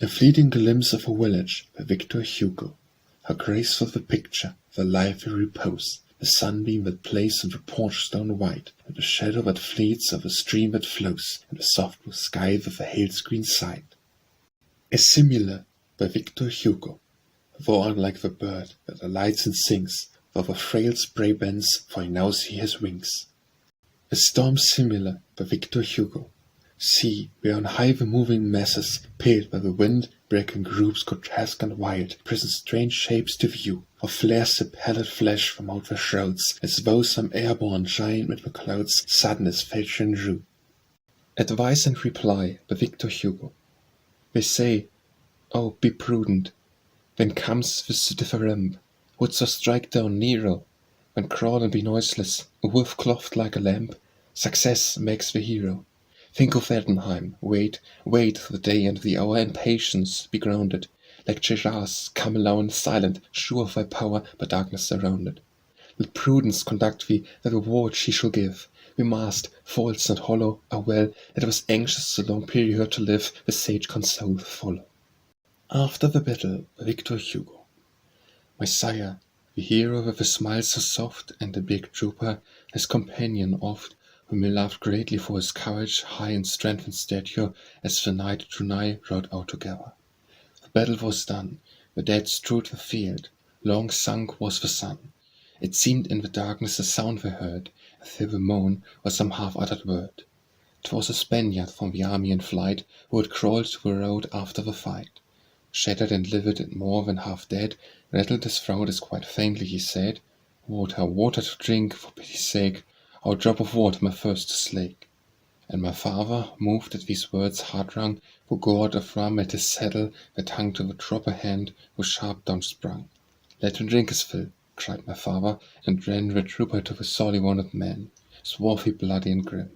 A fleeting glimpse of a village by Victor Hugo. How graceful the picture, the lively repose, the sunbeam that plays on the porch stone white, and the shadow that fleets of a stream that flows, and the soft blue sky that the hills green side. A Simile by Victor Hugo. Thou art like the bird that alights and sings, though the frail spray bends, for he knows he has wings. A Storm Simile by Victor Hugo. See, where on high the moving masses, paled by the wind, break in groups grotesque and wild, present strange shapes to view, or flares the pallid flesh from out their shrouds, as though some airborne giant mid the clouds sadness fetched and drew. Advice and Reply by Victor Hugo. They say, "Oh, be prudent." Then comes this different. Wouldst thou strike down Nero? When crawl and be noiseless, a wolf clothed like a lamb, success makes the hero. Think of Verdenheim, wait the day and the hour in patience, be grounded. Like Gerard's, come alone, silent, sure of thy power, by darkness surrounded. Let prudence conduct thee, that the ward she shall give. We must, false and hollow, are well, that was anxious so long period to live, the sage console follow. After the Battle by Victor Hugo. My sire, the hero with a smile so soft, and the big trooper, his companion oft, whom he loved greatly for his courage, high in strength and stature, as the night drew nigh, rode out together. The battle was done, the dead strewed the field, long sunk was the sun. It seemed in the darkness a sound they heard, a feeble moan, or some half-uttered word. 'Twas a Spaniard from the army in flight, who had crawled to the road after the fight. Shattered and livid and more than half dead, rattled his throat as quite faintly he said, "Water, water to drink, for pity's sake, our drop of water my thirst to slake." And my father, moved at these words heart-wrung, who gored of rum at his saddle that hung to the dropper hand, was sharp down sprung. "Let him drink his fill," cried my father, and ran the trooper to the sorely wounded man, swarthy, bloody, and grim.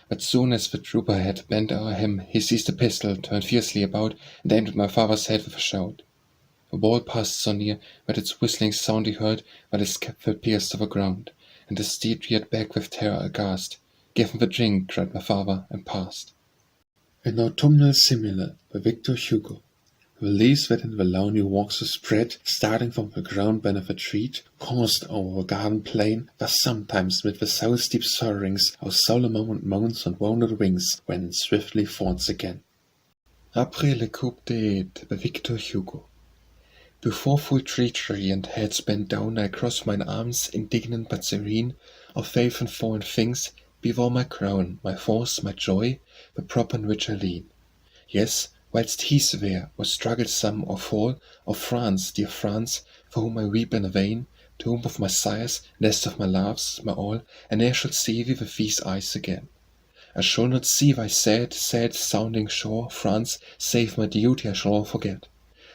But soon as the trooper had bent o'er him, he seized a pistol, turned fiercely about, and aimed at my father's head with a shout. The ball passed so near that its whistling sound he heard, but his cap fell pierced to the ground, and the steed reared back with terror aghast. "Give him the drink," cried my father, and passed. An Autumnal Simile by Victor Hugo. The leaves that in the lonely walks were spread, starting from the ground beneath a tree, coursed over the garden plain, thus sometimes mid the south's deep sorrowings, our solemn moment moans on wounded wings, when swiftly falls again. Apres le Coup by Victor Hugo. Before full treachery and heads bent down, I cross mine arms, indignant but serene, of faith and foreign things, be thou my crown, my force, my joy, the prop on which I lean. Yes, whilst he's there, or struggle some or fall, of France, dear France, for whom I weep in vain, tomb of my sires, nest of my loves, my all, I ne'er shall see thee with these eyes again. I shall not see thy sad, sad sounding shore, France, save my duty I shall all forget.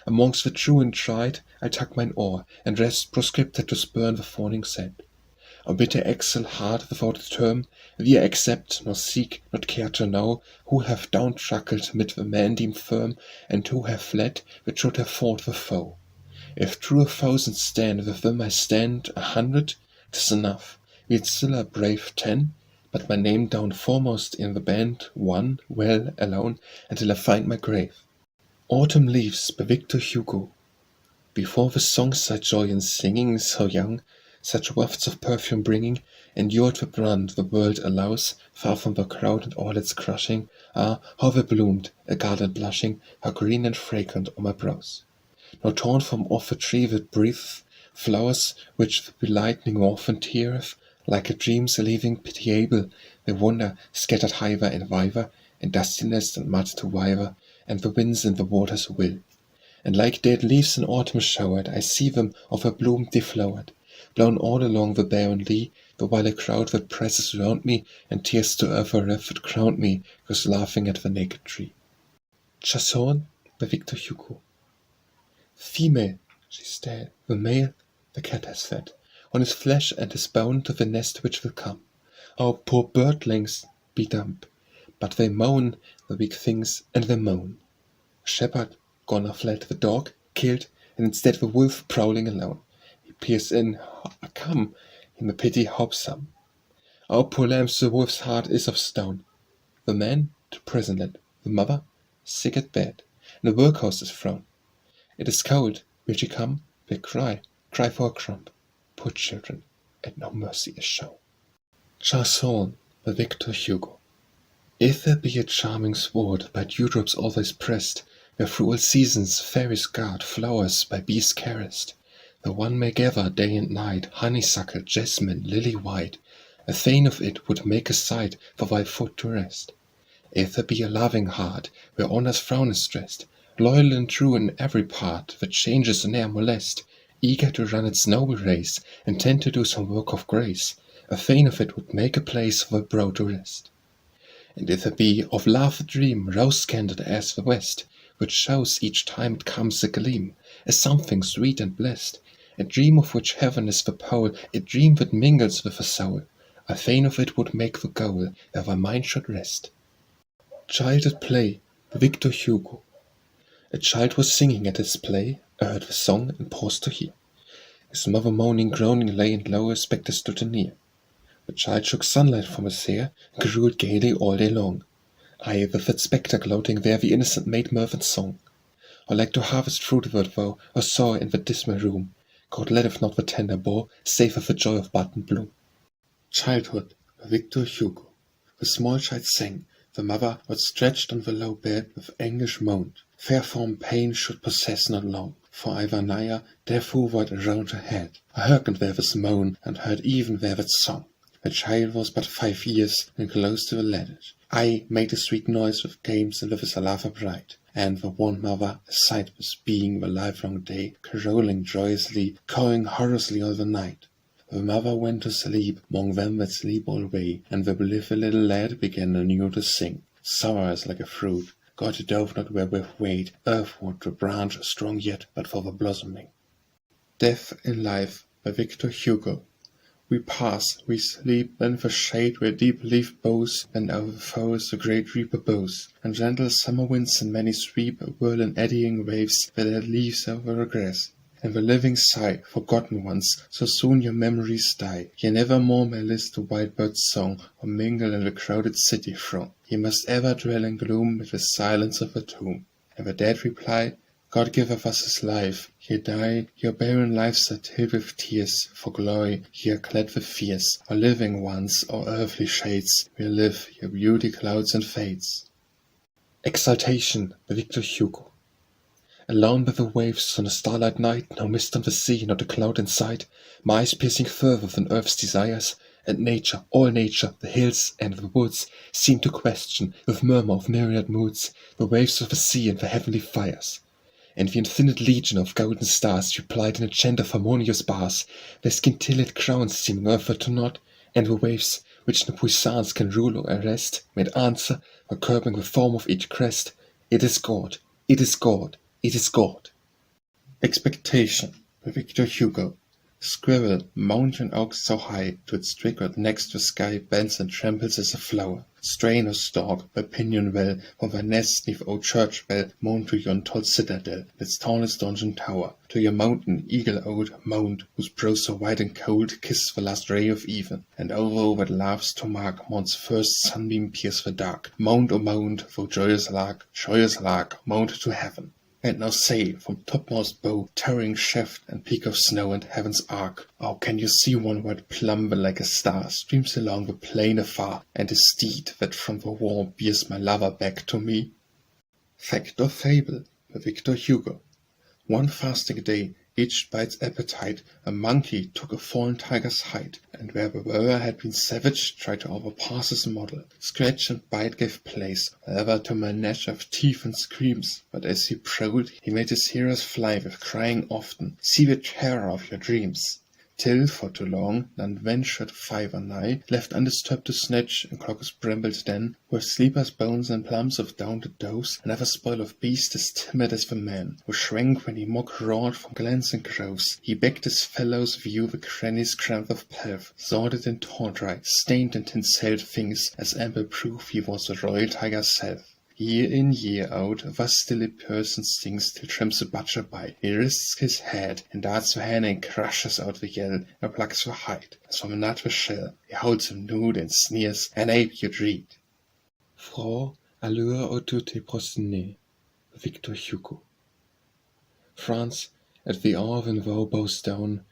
Amongst the true and tried, I tuck mine oar, and rest proscripted to spurn the fawning set. O bitter exile, heart without a term, thee I accept, nor seek, not care to know, who have down-truckled mid the men deemed firm, and who have fled, that should have fought the foe. If true 1,000 stand, with them I stand 100, 'tis enough, we'd still are brave 10, but my name down foremost in the band, one, well, alone, until I find my grave. Autumn Leaves by Victor Hugo. Before the songs I joy in singing, so young, such wafts of perfume bringing, endured the brunt the world allows, far from the crowd and all its crushing. Ah, how they bloomed, a garden blushing, how green and fragrant on my brows! Nor torn from off a tree that breatheth flowers which the lightning often teareth, like a dream's leaving pitiable, they wander, scattered hither and thither, in dustiness and mud to wither, and the winds and the waters will. And like dead leaves in autumn showered, I see them of a bloom deflowered, blown all along the barren lea, the while a crowd that presses round me, and tears to earth a wreath that crowned me, goes laughing at the naked tree. Chanson by Victor Hugo. Female, she's dead, the male, the cat has fed, on his flesh and his bone to the nest which will come. Our poor birdlings be dumb, but they moan, the weak things, and they moan. A shepherd, gone or fled, the dog, killed, and instead the wolf prowling alone. He peers in, come, in the pity hope some. Our poor lambs, the wolf's heart is of stone. The man, to prison led, the mother, sick at bed, and the workhouse is thrown. It is cold. Will she come? We'll cry for a crumb. Poor children, and no mercy is shown. Chanson by Victor Hugo. If there be a charming sward by dewdrops always pressed, where through all seasons fairies guard flowers by bees caressed, the one may gather day and night honeysuckle, jasmine, lily white, a fain of it would make a sight for thy foot to rest. If there be a loving heart where honor's frown is stressed, loyal and true in every part, that changes ne'er molest, eager to run its noble race, intent to do some work of grace, a fain of it would make a place for thy brow to rest. And if there be of love a dream, rose-candid as the west, which shows each time it comes a gleam, as something sweet and blessed, a dream of which heaven is the pole, a dream that mingles with the soul, a fain of it would make the goal, where thy mind should rest. Child at Play by Victor Hugo. A child was singing at his play, heard the song, and paused to hear. His mother moaning, groaning lay, and lo, a spectre stood anear. The child shook sunlight from his hair, and carolled gaily all day long. Aye, with that spectre gloating there, the innocent made mirth and song. Or like to harvest fruit wert thou, or saw in the dismal room, God letteth not the tender bough, save with the joy of bud and bloom. Childhood by Victor Hugo. The small child sang. The mother was stretched on the low bed with anguish moaned. Fair form pain should possess not long, for I were nigher, therefore ward around her head. I hearkened there this moan, and heard even there that song. The child was but 5 years, and close to the ladder. I made a sweet noise with games and with his lover bright, and the one mother, aside was being the livelong day, carolling joyously, cawing horrorously all the night. The mother went to sleep, among them that sleep alway, and the little lad began anew to sing. Sour is like a fruit, God doth not wherewith wait, earthward to branch strong yet, but for the blossoming. Death in Life by Victor Hugo. We pass, we sleep, then the shade where deep-leaved boughs, and our foes the great reaper bows, and gentle summer winds and many sweep, whirl in eddying waves, where their leaves over the grass. And the living sigh, forgotten ones, so soon your memories die. Ye never more may list the wild bird's song, or mingle in the crowded city throng. Ye must ever dwell in gloom with the silence of a tomb. And the dead reply, God giveth us his life. Ye die, your barren lives are tilled with tears. For glory, ye are clad with fears. Or living ones, or earthly shades, will live, your beauty clouds and fades. Exaltation by Victor Hugo. Alone by the waves on a starlight night, no mist on the sea, not a cloud in sight, my eyes piercing further than earth's desires, and nature, all nature, the hills and the woods, seem to question, with murmur of myriad moods, the waves of the sea and the heavenly fires. And the infinite legion of golden stars replied in a chant of harmonious bars, their scintillate crowns seeming earthward to nod, and the waves, which no puissance can rule or arrest, made answer, by curbing the form of each crest, it is God, it is God, it is God. Expectation by Victor Hugo. Squirrel, mountain oak so high, to its trigger next the sky bends and trembles as a flower. Strain or stalk, by pinion well, from thy nest neath old church bell, moan to yon tall citadel, its tallest donjon tower, to your mountain, eagle-owed mound, whose brows so white and cold kiss the last ray of even, and over that laughs to mark morn's first sunbeam pierce the dark. Mound, O mound, thou joyous lark, mound to heaven. And now say, from topmost bow, towering shaft, and peak of snow and heaven's arc, oh, can you see one white plumb like a star streams along the plain afar, and a steed that from the war bears my lover back to me? Fact or Fable by Victor Hugo. One fasting day, itched by its appetite, a monkey took a fallen tiger's hide, and where the wearer had been savage, tried to overpass his model. Scratch and bite gave place, however, to my gnash of teeth and screams, but as he prowled, he made his hearers fly with crying often, "See the terror of your dreams!" Till, for too long, none ventured five or nigh, left undisturbed to snatch in crocus brambles den, where sleepers' bones and plums of down to doze, never spoil of beast as timid as the man, who shrank when he mock roared from glens and groves. He begged his fellows view the cranny's cramp of pelf, sordid and tawdry, stained and tinseled things, as ample proof he was the royal tiger's self. Year in, year out, thus still a person sings till tramps the butcher by. He risks his head, and darts the hen, and crushes out the yell, and plucks the hide, as from a nut the shell. He holds him nude, and sneers, "An ape you dread." Froid, à l'heure où tout est prosterné. Victor Hugo. France, at the hour when thou bows down,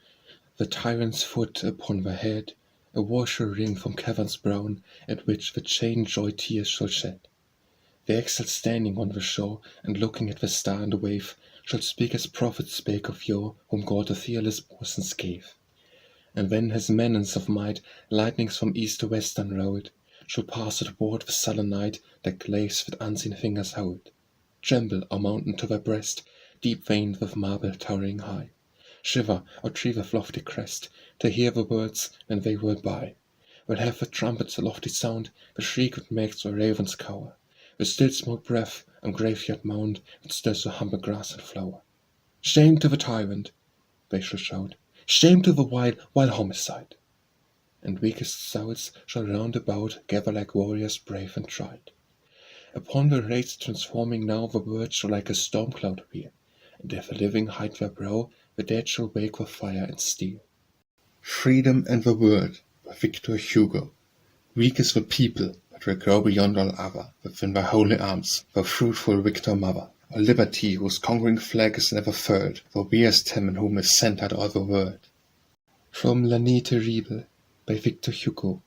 the tyrant's foot upon thy head, a war shall ring from caverns brown, at which the chained joy tears shall shed. The exile standing on the shore, and looking at the star and the wave, shall speak as prophets spake of yore, whom God the fearless bosoms gave. And then his menace of might, lightnings from east to west unrolled, shall pass athwart the sullen night, that glaves with unseen fingers hold. Tremble, O mountain, to thy breast, deep veined with marble towering high. Shiver, O tree with lofty crest, to hear the words when they whirl by. Will have the trumpet's lofty sound, the shriek that makes the ravens cower, the still smoke breath on graveyard mound that stirs the humble grass and flower. Shame to the tyrant, they shall shout, shame to the vile homicide. And weakest souls shall round about gather like warriors brave and tried. Upon the race transforming now the world shall like a storm cloud appear, and if the living hide their brow, the dead shall wake with fire and steel. Freedom and the Word by Victor Hugo. Weak is the people, but will grow beyond all other, within thy holy arms, thou fruitful victor mother. A liberty whose conquering flag is never furled, thou bearest him in whom is centered all the world. From L'Annee Terrible by Victor Hugo.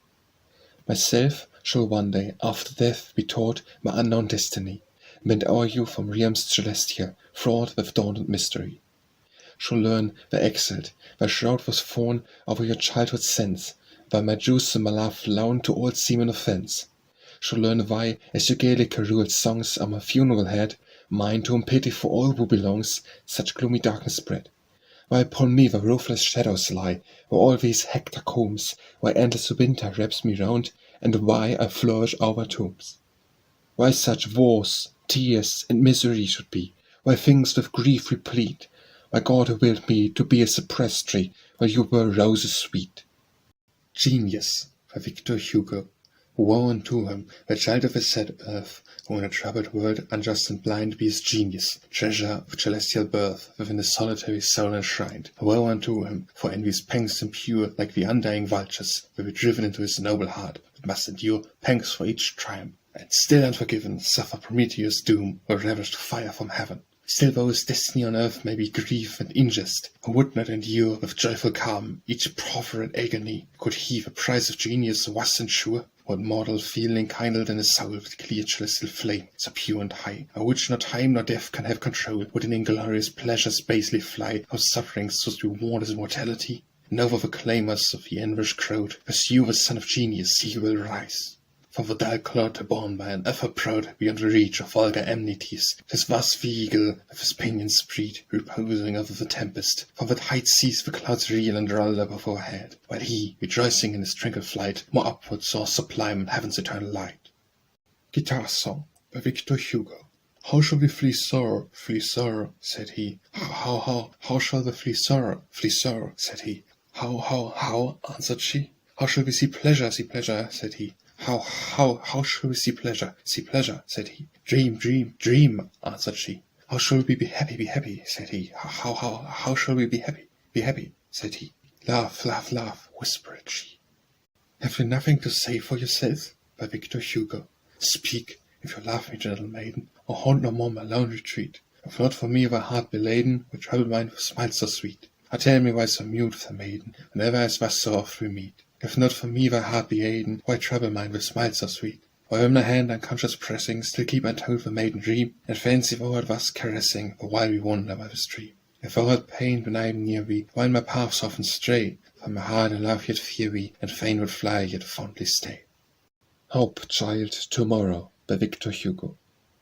Myself shall one day, after death, be taught my unknown destiny, bend o'er you from realms celestial, fraught with dawn and mystery. Shall learn, thy exiled, thy shroud was thorn over your childhood's sense, thy my juice my love flown to old seaman offence. Shall learn why, as your gaily caroled songs on my funeral head, mine to whom pity for all who belongs, such gloomy darkness spread. Why upon me the ruthless shadows lie, where all these hecatombs, why endless winter wraps me round, and why I flourish over tombs. Why such wars, tears, and misery should be, why things with grief replete, why God willed me to be a cypress tree, while you were roses sweet. Genius by Victor Hugo. Woe unto him, the child of a sad earth, who in a troubled world, unjust and blind, be his genius, treasure of celestial birth, within a solitary soul enshrined. Woe unto him, for envy's pangs impure, like the undying vultures, will be driven into his noble heart, but must endure pangs for each triumph, and still unforgiven suffer Prometheus' doom, or ravished fire from heaven. Still though his destiny on earth may be grief and injust, who would not endure with joyful calm each proffered agony, could he the prize of genius thus ensure? What mortal feeling kindled in his soul with clear celestial flame, so pure and high, of which nor time nor death can have control, would in inglorious pleasures basely fly, whose sufferings so reward his mortality? And over the clamours of the anguish crowd, pursue the son of genius, he will rise. From the dull clod borne by an effort proud, beyond the reach of vulgar enmities, 'tis thus the eagle, with his pinions spread, reposing over the tempest, from that height sees the clouds reel and roll above overhead, while he, rejoicing in his tranquil flight, more upward soars sublime in heaven's eternal light. Guitar Song by Victor Hugo. How shall we flee sorrow, said he. How shall we flee sorrow, said he. How, answered she. How shall we see pleasure, said he. How shall we see pleasure, said he. Dream, answered she. How shall we be happy, said he. How shall we be happy, said he. Laugh, whispered she. Have you nothing to say for yourself? By Victor Hugo. Speak, if you love me, gentle maiden, or haunt no more my lone retreat. If not for me thy heart be laden with troubled mind with smiles so sweet. Or tell me why so mute, fair maiden, whenever as thus so oft we meet. If not for me thy heart be aiden, why trouble mine with smiles so sweet? Why with my hand unconscious pressing, still keep untold the maiden dream, and fancy thou art thus caressing, the while we wander by the stream? If thou art pained when I am near thee, while my paths often stray, from my heart I love yet fear thee, and fain would fly yet fondly stay. Hope, child, tomorrow, by Victor Hugo.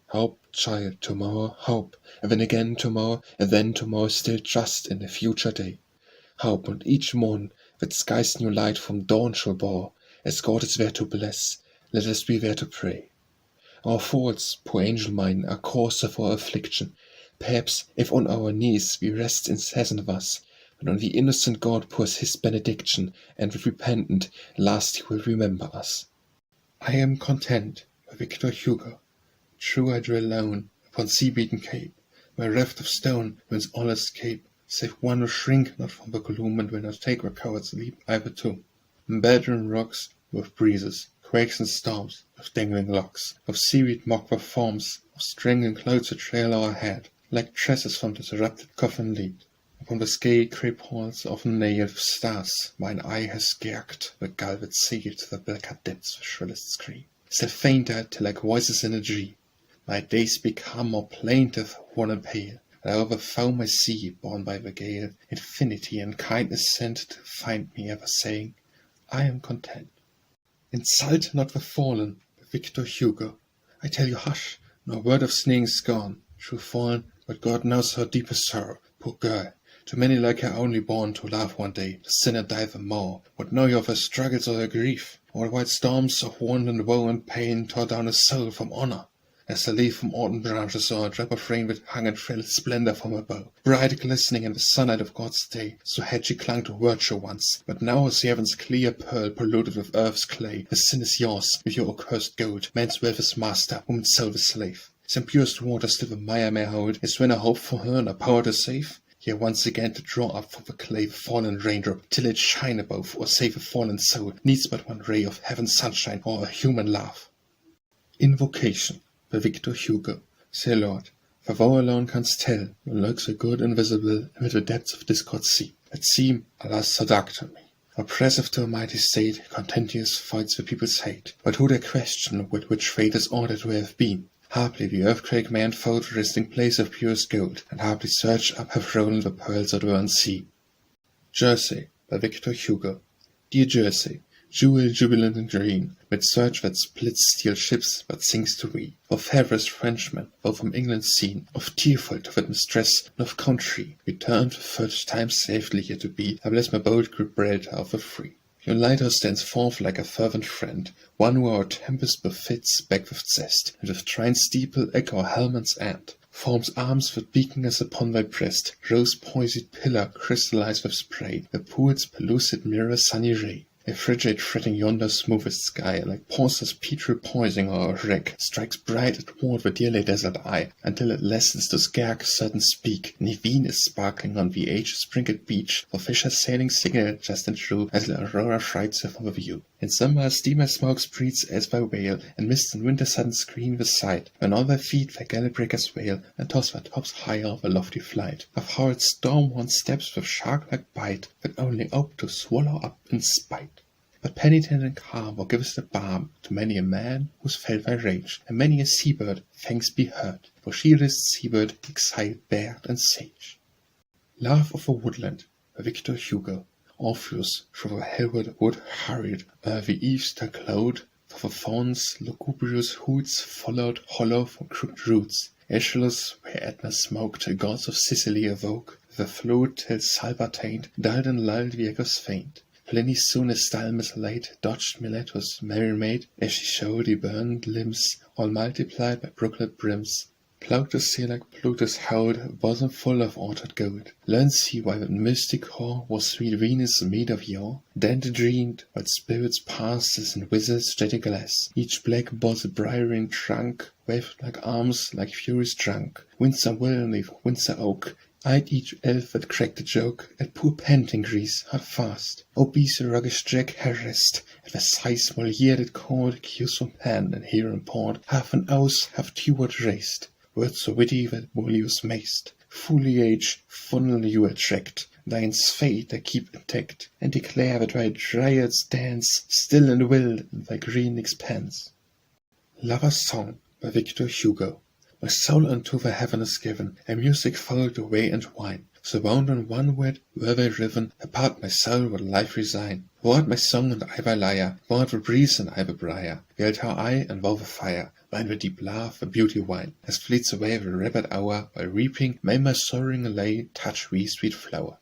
Hope, child, tomorrow, hope, and then again tomorrow, and then tomorrow still trust in the future day. Hope on each morn that sky's new light from dawn shall bore, as God is there to bless, let us be there to pray. Our faults, poor angel mine, are cause of our affliction. Perhaps, if on our knees we rest incessant thus, when on the innocent God pours his benediction, and with repentant, last he will remember us. I am content, by Victor Hugo. True I drill lone, upon sea-beaten cape, where reft of stone wins all escape, save one who shrink not from the gloom, and will not take where cowards leap either tomb. Bedroom rocks, with breezes, quakes and storms, with dangling locks, of seaweed mock their forms, of string and clouds that trail o'erhead, like tresses from the disrupted coffin lead. Upon the sky crepals of nailed stars, mine eye has scarked the gulvet sea to the blacker depths with shrillest scream. Still fainter till like voices in a dream, my days become more plaintive, worn and pale, and I overfoam my sea, borne by the gale. Infinity and kindness sent to find me, ever saying, I am content. Insult not the fallen, Victor Hugo. I tell you, hush, no word of sneering scorn. True fallen, but God knows her deepest sorrow, poor girl. To many like her only born to laugh one day, the sinner die the more. What know you of her struggles or her grief? All white storms of want and woe and pain tore down a soul from honor, as a leaf from autumn branches or a drop of rain that hung in frail splendor from her bow. Bright glistening in the sunlight of God's day, so had she clung to virtue once. But now is heaven's clear pearl polluted with earth's clay. The sin is yours, with your accursed gold. Man's wealth is master, woman's soul is slave. Some purest water still the mire may hold. Is when a hope for her and a power to save? Here once again to draw up from the clay the fallen raindrop, till it shine above, or save a fallen soul, needs but one ray of heaven's sunshine, or a human laugh. Invocation by Victor Hugo. Say, Lord, for thou alone canst tell, your lurks are good invisible amid the depths of discord sea, that seem, alas, so dark to me. Oppressive to a mighty state, contentious fights the people's hate, but who dare question with which fate is ordered to have been? Haply the earthquake may unfold the resting place of purest gold, and haply surge up have rollen the pearls that were unseen. Jersey by Victor Hugo. Dear Jersey, jewel jubilant and green, mid surge that splits steel ships but sinks to we. For fairest Frenchmen, though from England seen, of tearful to that mistress and of country, returned for third time safely here to be, I bless my bold grip bread of the free. Your lighthouse stands forth like a fervent friend, one who our tempest befits, back with zest, and with trine steeple echo our helmet's end. Forms arms that beacon us upon thy breast, rose-poised pillar crystallized with spray, the pool's pellucid mirror sunny ray. A frigate fretting yonder smoothest sky, like Porcer's petrel poising o'er a wreck, strikes bright athwart the dearly desert eye, until it lessens to scarce sudden speak. Niveen is sparkling on the age-sprinkled beach, for fishers sailing signal just and true, as the aurora frights her from the view. In summer steamer smoke spreads as by whale, and mist and winter sun screen the sight, when on their feet the galley breakers wail, and toss their tops higher of a lofty flight. Of horrid storm-worn steps with shark-like bite, that only ope to swallow up in spite. But penitent and calm thou givest a balm to many a man who's felt thy rage, and many a seabird, thanks be heard, for sheerest seabird, exiled, bared, and sage. Love of a Woodland by Victor Hugo. Orpheus through the hellward wood hurried, the eaves that glowed, for the fawn's lugubrious hoots followed hollow from crooked roots. Aeschylus, where Etna smoked, gods of Sicily awoke, the flute till sulphur-taint dulled and lulled the echoes faint. Pliny soon as style mislaid dodged Miletus' merry maid, as she showed the burned limbs, all multiplied by brooklet brims. Plautus sea like Plutus howled, a bosom full of orchard gold. Learns he why that mystic whore was sweet Venus' maid of yore? Dante dreamed, while spirits passed as in wizards' jetty glass. Each black boss a briarean trunk, waved like arms, like furies drunk. Windsor willingly for Windsor oak, eyed each elf that cracked a joke, at poor panting Greece, hard fast. Obese roguish Jack harassed, at the sighs Moliere did call, cues from Pan, and here in port, half an oath, half two-word raised. Words so witty that Bullius maced. Foliage funnel you attract, thine's fate I keep intact, and declare that thy dryads dance, still and wild in thy green expanse. Lover's Song by Victor Hugo. My soul unto the heaven is given, and music followed away and wine. So bound on one word were they riven, apart my soul would life resign. Thou art my song and I thy lyre, thou art the breeze and I the briar. Wilt how I and thou the fire, mine the deep laugh, the beauty wine. As fleets away the rapid hour, while reaping may my soaring lay touch thee, sweet flower.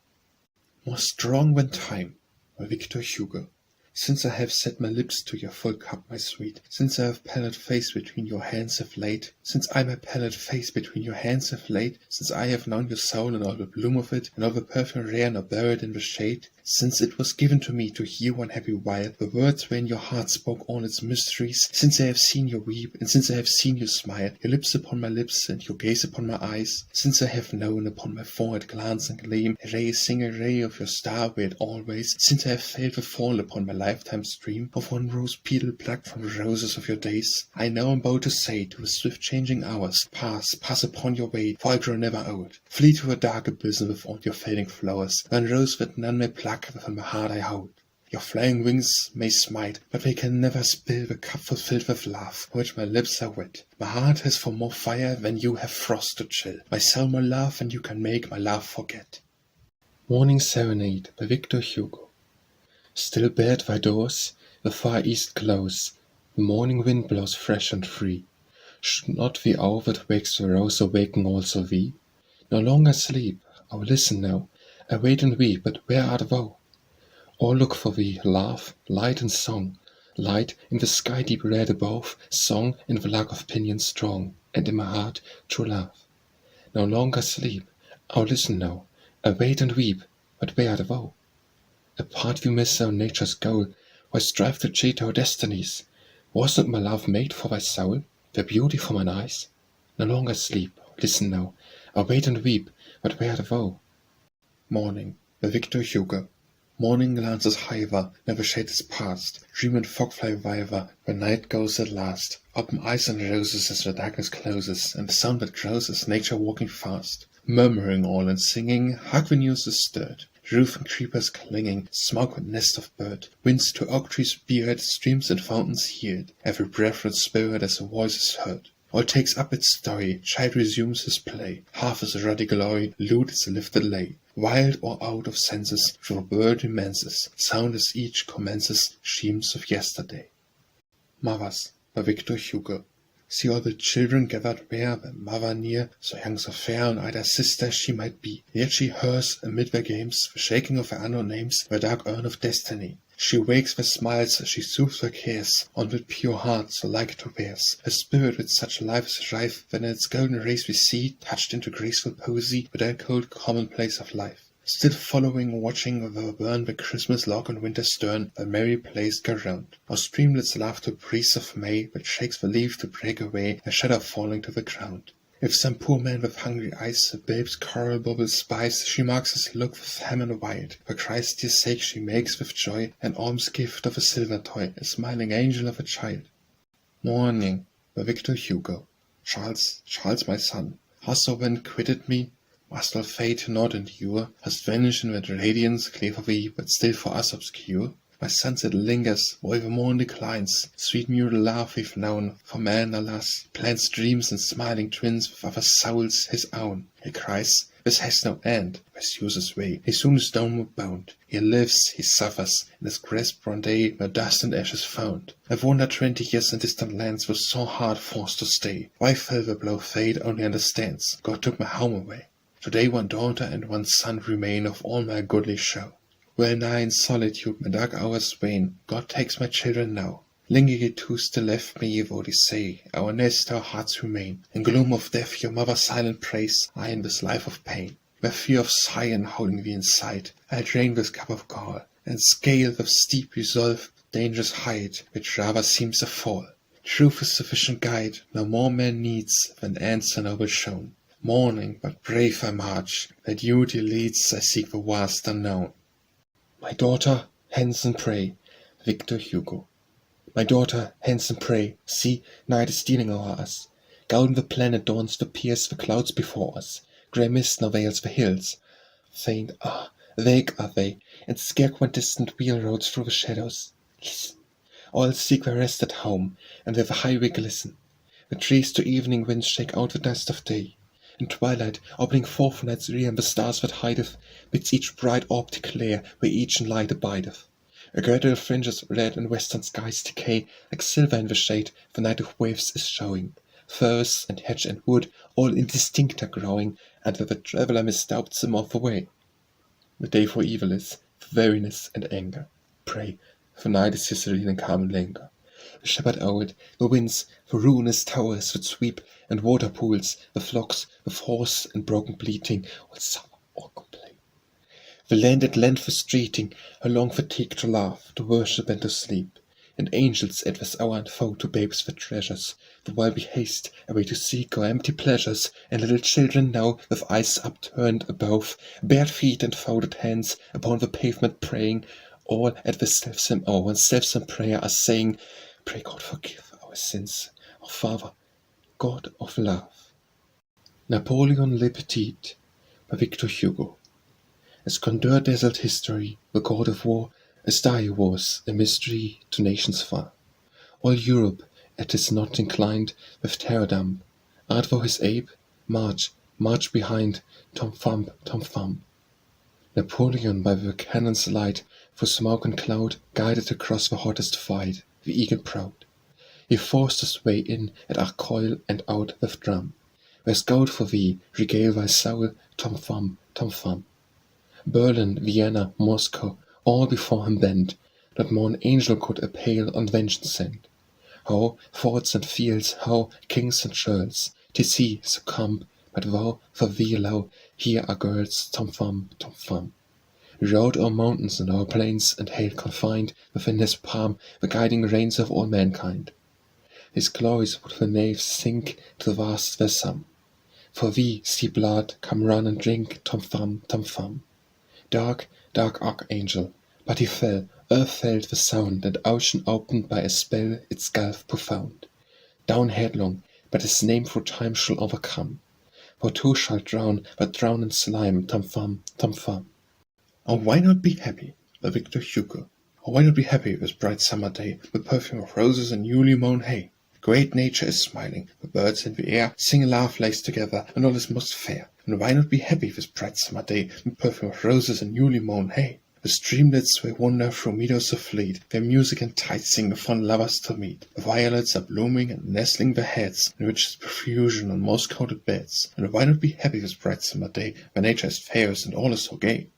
More strong than time by Victor Hugo. Since I have set my lips to your full cup, my sweet, since I have pallid face between your hands have laid, since I my pallid face between your hands have laid, since I have known your soul and all the bloom of it, and all the perfume rare nor buried in the shade, Since it was given to me to hear one happy while the words wherein your heart spoke all its mysteries, since I have seen you weep, and since I have seen you smile, your lips upon my lips, and your gaze upon my eyes, since I have known upon my forehead glance and gleam, a ray of your star where it always, since I have felt the fall upon my lifetime's dream, of one rose petal plucked from the roses of your days, I now am about to say to the swift changing hours, pass upon your way, for I grow never old. Flee to a dark abyss with all your fading flowers, one rose that none may pluck within my heart I hold. Your flying wings may smite, but they can never spill the cup fulfilled with love, for which my lips are wet. My heart has for more fire than you have frost to chill, my soul more love than you can make my love forget. Morning Serenade by Victor Hugo. Still bare thy doors, the far east glows, the morning wind blows fresh and free. Should not the hour that wakes the rose awaken also thee? No longer sleep, oh listen now, I wait and weep, but where art thou? All look for thee, laugh, light and song, light in the sky deep red above, song in the lark of pinion strong, and in my heart true love. No longer sleep, oh listen now, I wait and weep, but where art thou? Apart we miss our nature's goal, why strive to cheat our destinies? Was not my love made for thy soul, the beauty for mine eyes? No longer sleep, oh listen now, I wait and weep, but where art thou? Morning by Victor Hugo. Morning glances highver, now the shade is past, dream and fog fly viver, when night goes at last. Open eyes and roses as the darkness closes, and the sound that grows is nature walking fast. Murmuring all and singing, hark the news is stirred, roof and creepers clinging, smoke and nest of bird, winds to oak trees beard, streams and fountains yield, every breath and spirit as a voice is heard. All takes up its story, child resumes his play, half is ruddy glory, lute is lifted lay. Wild or out of senses, through the world immenses, sound as each commences, sheams of yesterday. Mothers by Victor Hugo. See all the children gathered there, the mother near, so young, so fair, and either sister she might be. Yet she hears, amid their games, the shaking of her unknown names, the dark urn of destiny. She wakes with smiles as she soothes her cares, on with pure heart so like to theirs. Her spirit with such life is rife, that in its golden rays we see, touched into graceful poesy, the dull cold commonplace of life. Still following, watching, though burn the Christmas log on winter's stern, the merry plays go round. Our streamlets laugh to breeze of May, that shakes the leaf to break away, a shadow falling to the ground. If some poor man with hungry eyes a babe's coral bubble spies, she marks his look with famine wild. For Christ's dear sake she makes with joy an alms gift of a silver toy, a smiling angel of a child. Morning by Victor Hugo. Charles, my son, hast thou then quitted me? Must all fate not endure? Hast vanished in that radiance clear for thee, but still for us obscure? My sunset lingers, while the morn declines, sweet mute love we've known, for man, alas, plans dreams and smiling twins with other souls his own. He cries, this has no end, pursues his way, he soon is downward bound. He lives, he suffers, in his grasp one day no dust and ashes found. I've wandered 20 years in distant lands with so hard forced to stay. Why fell the blow fate only understands? God took my home away. Today one daughter and one son remain of all my goodly show. Well nigh in solitude my dark hours wane, God takes my children now. Linger ye too still left me, though they say, our nest, our hearts remain. In gloom of death your mother silent prays, I in this life of pain. Where fear of Sion holding thee in sight, I drain this cup of gall, and scale with steep resolve dangerous height, which rather seems a fall. Truth is sufficient guide, no more man needs than answer noble shown. Morning, but brave I march, where duty leads I seek the vast unknown. My daughter, hence and pray. Victor Hugo. My daughter, hence and pray. See, night is stealing o'er us. Golden the planet dawns to pierce the clouds before us. Grey mist now veils the hills. Faint, vague are they, and scare quite distant wheel roads through the shadows. Listen. All seek their rest at home, and where the highway glisten. The trees to evening winds shake out the dust of day. In twilight, opening forth night's realm, the stars that hideth, bids each bright orb declare where each in light abideth. A girdle of fringes red in western skies decay, like silver in the shade the night of waves is showing. Furze and hedge and wood, all indistinct are growing, until the traveller misdoubts them of the way. The day for evil is, for weariness and anger. Pray, for night is his serene and calm linger. The shepherd old, the winds, the ruinous towers that sweep, and water pools, the flocks, with hoarse and broken bleating, all suffer, all complain. The land at length was streeting, her long fatigue to laugh, to worship and to sleep. And angels at this hour unfold to babes their treasures, the while we haste away to seek our empty pleasures, and little children now, with eyes upturned above, bared feet and folded hands, upon the pavement praying, all at the selfsame hour and selfsame prayer are saying, "Pray God forgive our sins, our Father, God of love." Napoleon Le Petit by Victor Hugo. As Condor dazzled history, the god of war, as die was a mystery to nations far. All Europe at his nod inclined, with terror dumb. Art thou his ape? March, march behind, tom thump, tom thump. Napoleon by the cannon's light, through smoke and cloud, guided across the hottest fight, the eagle proud. He forced his way in at our coil and out with drum. Where's gold for thee, regale thy soul, tom thump, tom thump. Berlin, Vienna, Moscow, all before him bent, not more an angel could a pale on vengeance send. How forts and fields, how kings and churls, 'tis he succumb, but thou, for thee allow, here are girls, tom thump, tom thump. We rode our mountains and our plains, and hailed confined within his palm the guiding reins of all mankind. His glories would the knaves sink to vast their sum. For thee, sea blood, come run and drink, tom thump, tom thump. Dark, dark archangel, but he fell, earth felt the sound, and ocean opened by a spell its gulf profound. Down headlong, but his name through time shall overcome. For two shall drown, but drown in slime, tom thump, tom thump. Oh, why not be happy? By Victor Hugo. Oh, why not be happy this bright summer day, the perfume of roses and newly mown hay? Great nature is smiling, the birds in the air sing a laugh lace together, and all is most fair. And why not be happy this bright summer day, the perfume of roses and newly mown hay? The streamlets will wander through meadows so fleet, their music enticing the fond lovers to meet. The violets are blooming and nestling their heads in richest profusion on most coated beds. And why not be happy this bright summer day, when nature is fairest and all is so gay?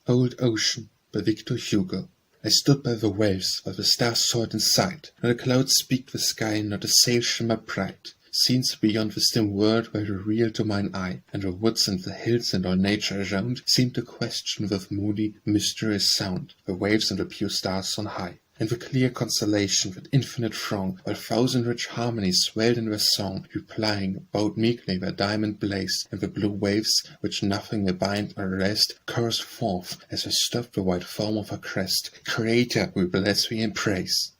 Old Ocean by Victor Hugo. I stood by the waves, while the stars soared in sight. Not a cloud speaked the sky, not a sail shimmered bright. Scenes beyond the dim world were real to mine eye, and the woods and the hills and all nature around seemed to question with moody, mysterious sound the waves and the pure stars on high. And the clear constellation with infinite throng, while thousand rich harmonies swelled in their song, replying, bowed meekly their diamond blaze, and the blue waves, which nothing may bind or arrest, chorused forth as they stopped the white foam of her crest. Creator, we bless thee and praise.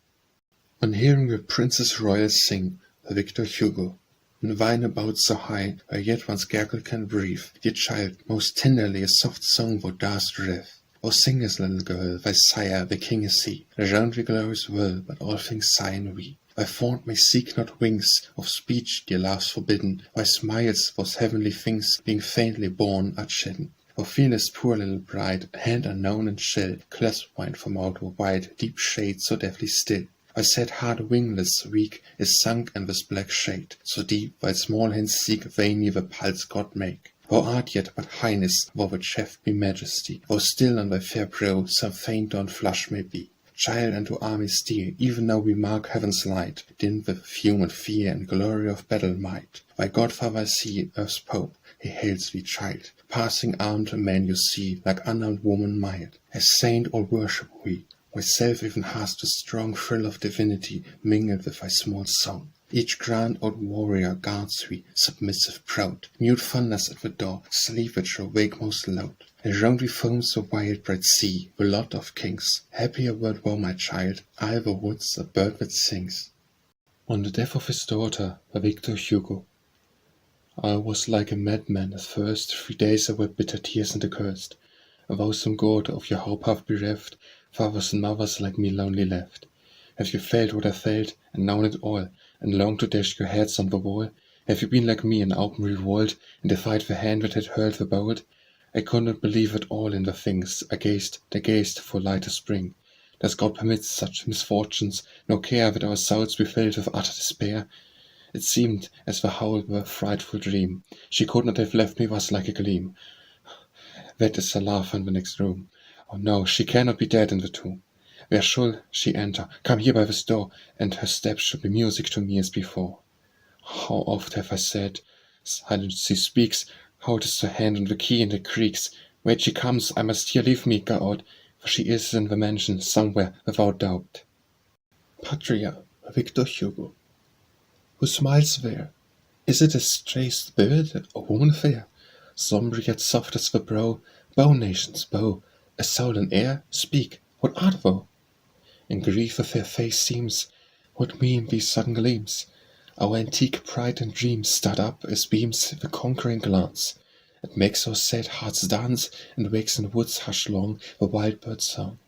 On hearing the Princess Royal sing, by Victor Hugo. In vine about so high, where yet one's gurgle can breathe, dear child, most tenderly a soft song thou darst riff. O sing us, little girl, thy sire, the king is he. Around we glories will, but all things sigh and we. Thy font may seek not wings of speech, dear love's forbidden. Thy smiles, those heavenly things, being faintly born, are chidden. Thou feelest, poor little bride, a hand unknown and chill, clasp mine from out the wide, deep shade so deathly still. Thy sad heart wingless, weak, is sunk in this black shade, so deep, thy small hands seek vainly the pulse God make. Thou art yet but highness, thou which have be majesty, though still on thy fair brow some faint dawn flush may be. Child unto armies dear, even now we mark heaven's light, dimmed with fume and fear and glory of battle might. Thy godfather see, earth's pope, he hails thee, child. Passing armed a man you see, like unarmed woman mild. As saint all worship we. Myself even hast the strong thrill of divinity mingled with thy small song. Each grand old warrior guards thee, submissive proud. Mute thunders at the door, sleep which shall wake most loud. Around thee foams the wild bright sea, the lot of kings. Happier wert thou, my child, I the woods, a bird that sings. On the death of his daughter, by Victor Hugo. I was like a madman at first, 3 days I wept bitter tears and accursed. Thou some god of your hope half bereft, fathers and mothers like me lonely left. Have you felt what I felt, and known it all, and longed to dash your heads on the wall? Have you been like me in open revolt, and defied the hand that had hurled the bolt? I could not believe at all in the things I gazed for light to spring. Does God permit such misfortunes, nor care that our souls be filled with utter despair? It seemed as the whole were a frightful dream. She could not have left me thus like a gleam. That is her laugh in the next room. Oh no, she cannot be dead in the tomb. Where shall she enter? Come here by this door, and her steps shall be music to me as before. How oft have I said, silent she speaks, how it is her hand on the key and it creaks. Wait, she comes, I must here leave me go out, for she is in the mansion somewhere without doubt. Patria, by Victor Hugo. Who smiles there? Is it a stray spirit, a woman fair? Sombre yet soft as the brow, bow nations, bow, a soul in air, speak, what art thou? In grief a fair face seems, what mean these sudden gleams? Our antique pride and dreams start up as beams the conquering glance. It makes our sad hearts dance, and wakes in woods hush long the wild bird's song.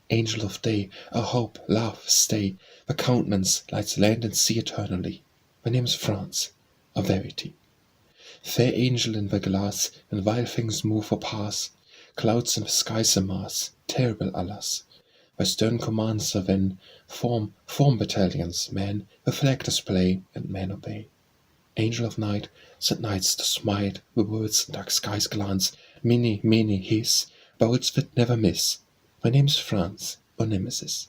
Angel of day, our hope, love, stay, the countenance lights land and sea eternally. My name is France, a verity. Fair angel in the glass, and while things move or pass, clouds in the skies a mass, terrible alas. By stern commands are then, form battalions, men, the flag display, and men obey. Angel of night, send knights to smite, the world's dark skies glance, many, his, bolts that never miss. My name's France, or Nemesis.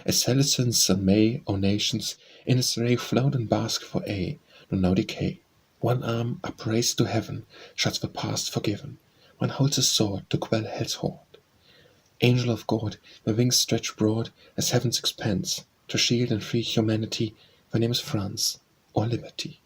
As Helicons in May, O nations, in its ray float and bask for aye, no decay. One arm, upraised to heaven, shuts the past forgiven. One holds a sword to quell hell's horde. Angel of God, my wings stretch broad as heaven's expanse, to shield and free humanity. My name is France, or Liberty.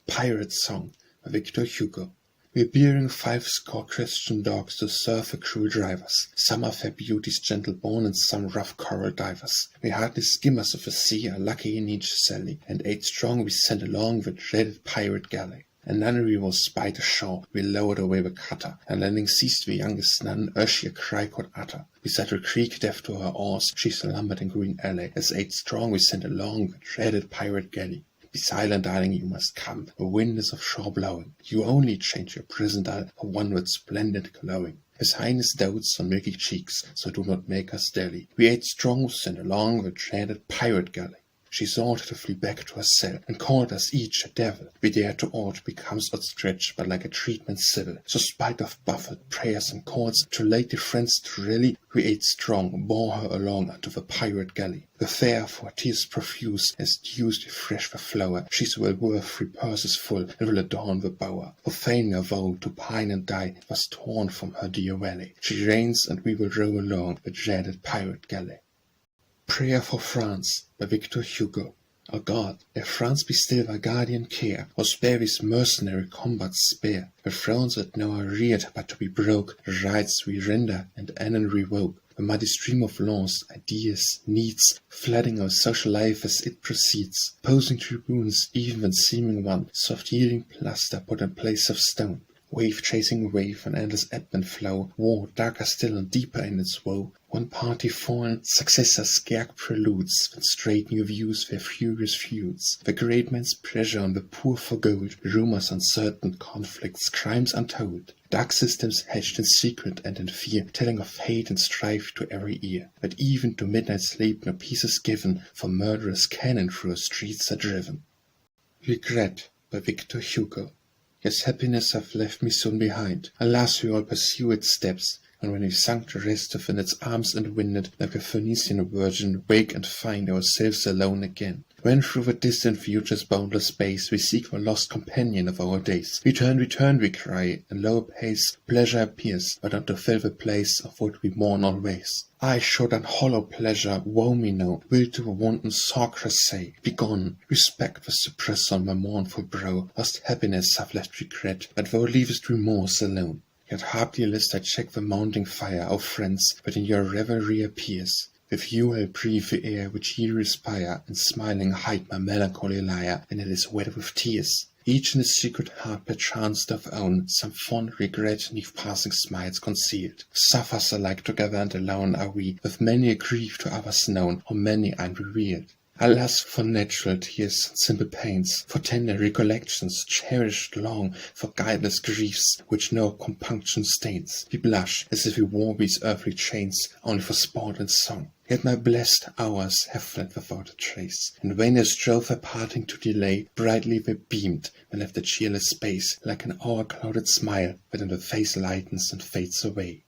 Pirate Song, by Victor Hugo. We're bearing 50 Christian dogs to serve the cruel drivers. Some are fair beauties gentle born, and some rough coral divers. We hardly skimmers of the sea are lucky in each sally, and 8 strong we sent along the dreaded pirate galley. A nunnery was spied ashore, we lowered away the cutter, and landing seized the youngest nun, ere she a cry could utter. Beside the creek, deaf to her oars, she slumbered in green alley, as 8 strong we sent along the dreaded pirate galley. Be silent, darling, you must come, the wind is offshore blowing. You only change your prison dial for one with splendid glowing. His Highness dotes on milky cheeks, so do not make us dally. We 8 strong sent along the dreaded pirate galley. She sought to flee back to her cell, and called us each a devil. We dared to aught becomes outstretched, but like a treatment civil. So spite of baffled prayers and calls, to lady friends to rally, we 8 strong bore her along unto the pirate galley. The fair, for tears profuse, as dews refresh the flower, she's well worth 3 purses full, and will adorn the bower. For fain a vow to pine and die was torn from her dear valley. She reigns, and we will row along the dreaded pirate galley. Prayer for France, by Victor Hugo. O God, let France be still thy guardian care, or spare these mercenary combats spare. The thrones that now are reared but to be broke, the rights we render and anon revoke. The muddy stream of laws, ideas, needs, flooding our social life as it proceeds. Posing tribunes, even when seeming one, soft yielding plaster put in place of stone. Wave chasing wave, an endless ebb and flow, war darker still and deeper in its woe. One party fallen, successor scarce preludes, when straight new views their furious feuds. The great man's pressure on the poor for gold, rumors uncertain, conflicts, crimes untold. Dark systems hatched in secret and in fear, telling of hate and strife to every ear. But even to midnight sleep no peace is given, for murderous cannon through our streets are driven. Regret, by Victor Hugo. Yes, happiness hath left me soon behind. Alas, we all pursue its steps, and when we sunk to rest within its arms and winded, like a Phoenician virgin, wake and find ourselves alone again. When through the distant future's boundless space we seek the lost companion of our days. Return, return, we cry, in lower pace pleasure appears, but not to fill the place of what we mourn always. I should unhollow pleasure, woe me now, will to a wanton sorcerer say, Begone, respect was suppressed on my mournful brow, lost happiness have left regret, but thou leavest remorse alone. Yet hardly lest I check the mounting fire, O friends, that in your revelry appears. With you I'll breathe the air which ye respire, and smiling hide my melancholy lyre, and it is wet with tears. Each in his secret heart perchance doth own some fond regret 'neath passing smiles concealed. Suffers alike together and alone are we, with many a grief to others known, or many unrevealed. Alas for natural tears and simple pains, for tender recollections cherished long, for guileless griefs which no compunction stains. We blush as if we wore these earthly chains only for sport and song. Yet my blessed hours have fled without a trace, and vain I strove their parting to delay. Brightly they beamed, and left a cheerless space, like an o'er-clouded smile, that in the face lightens and fades away.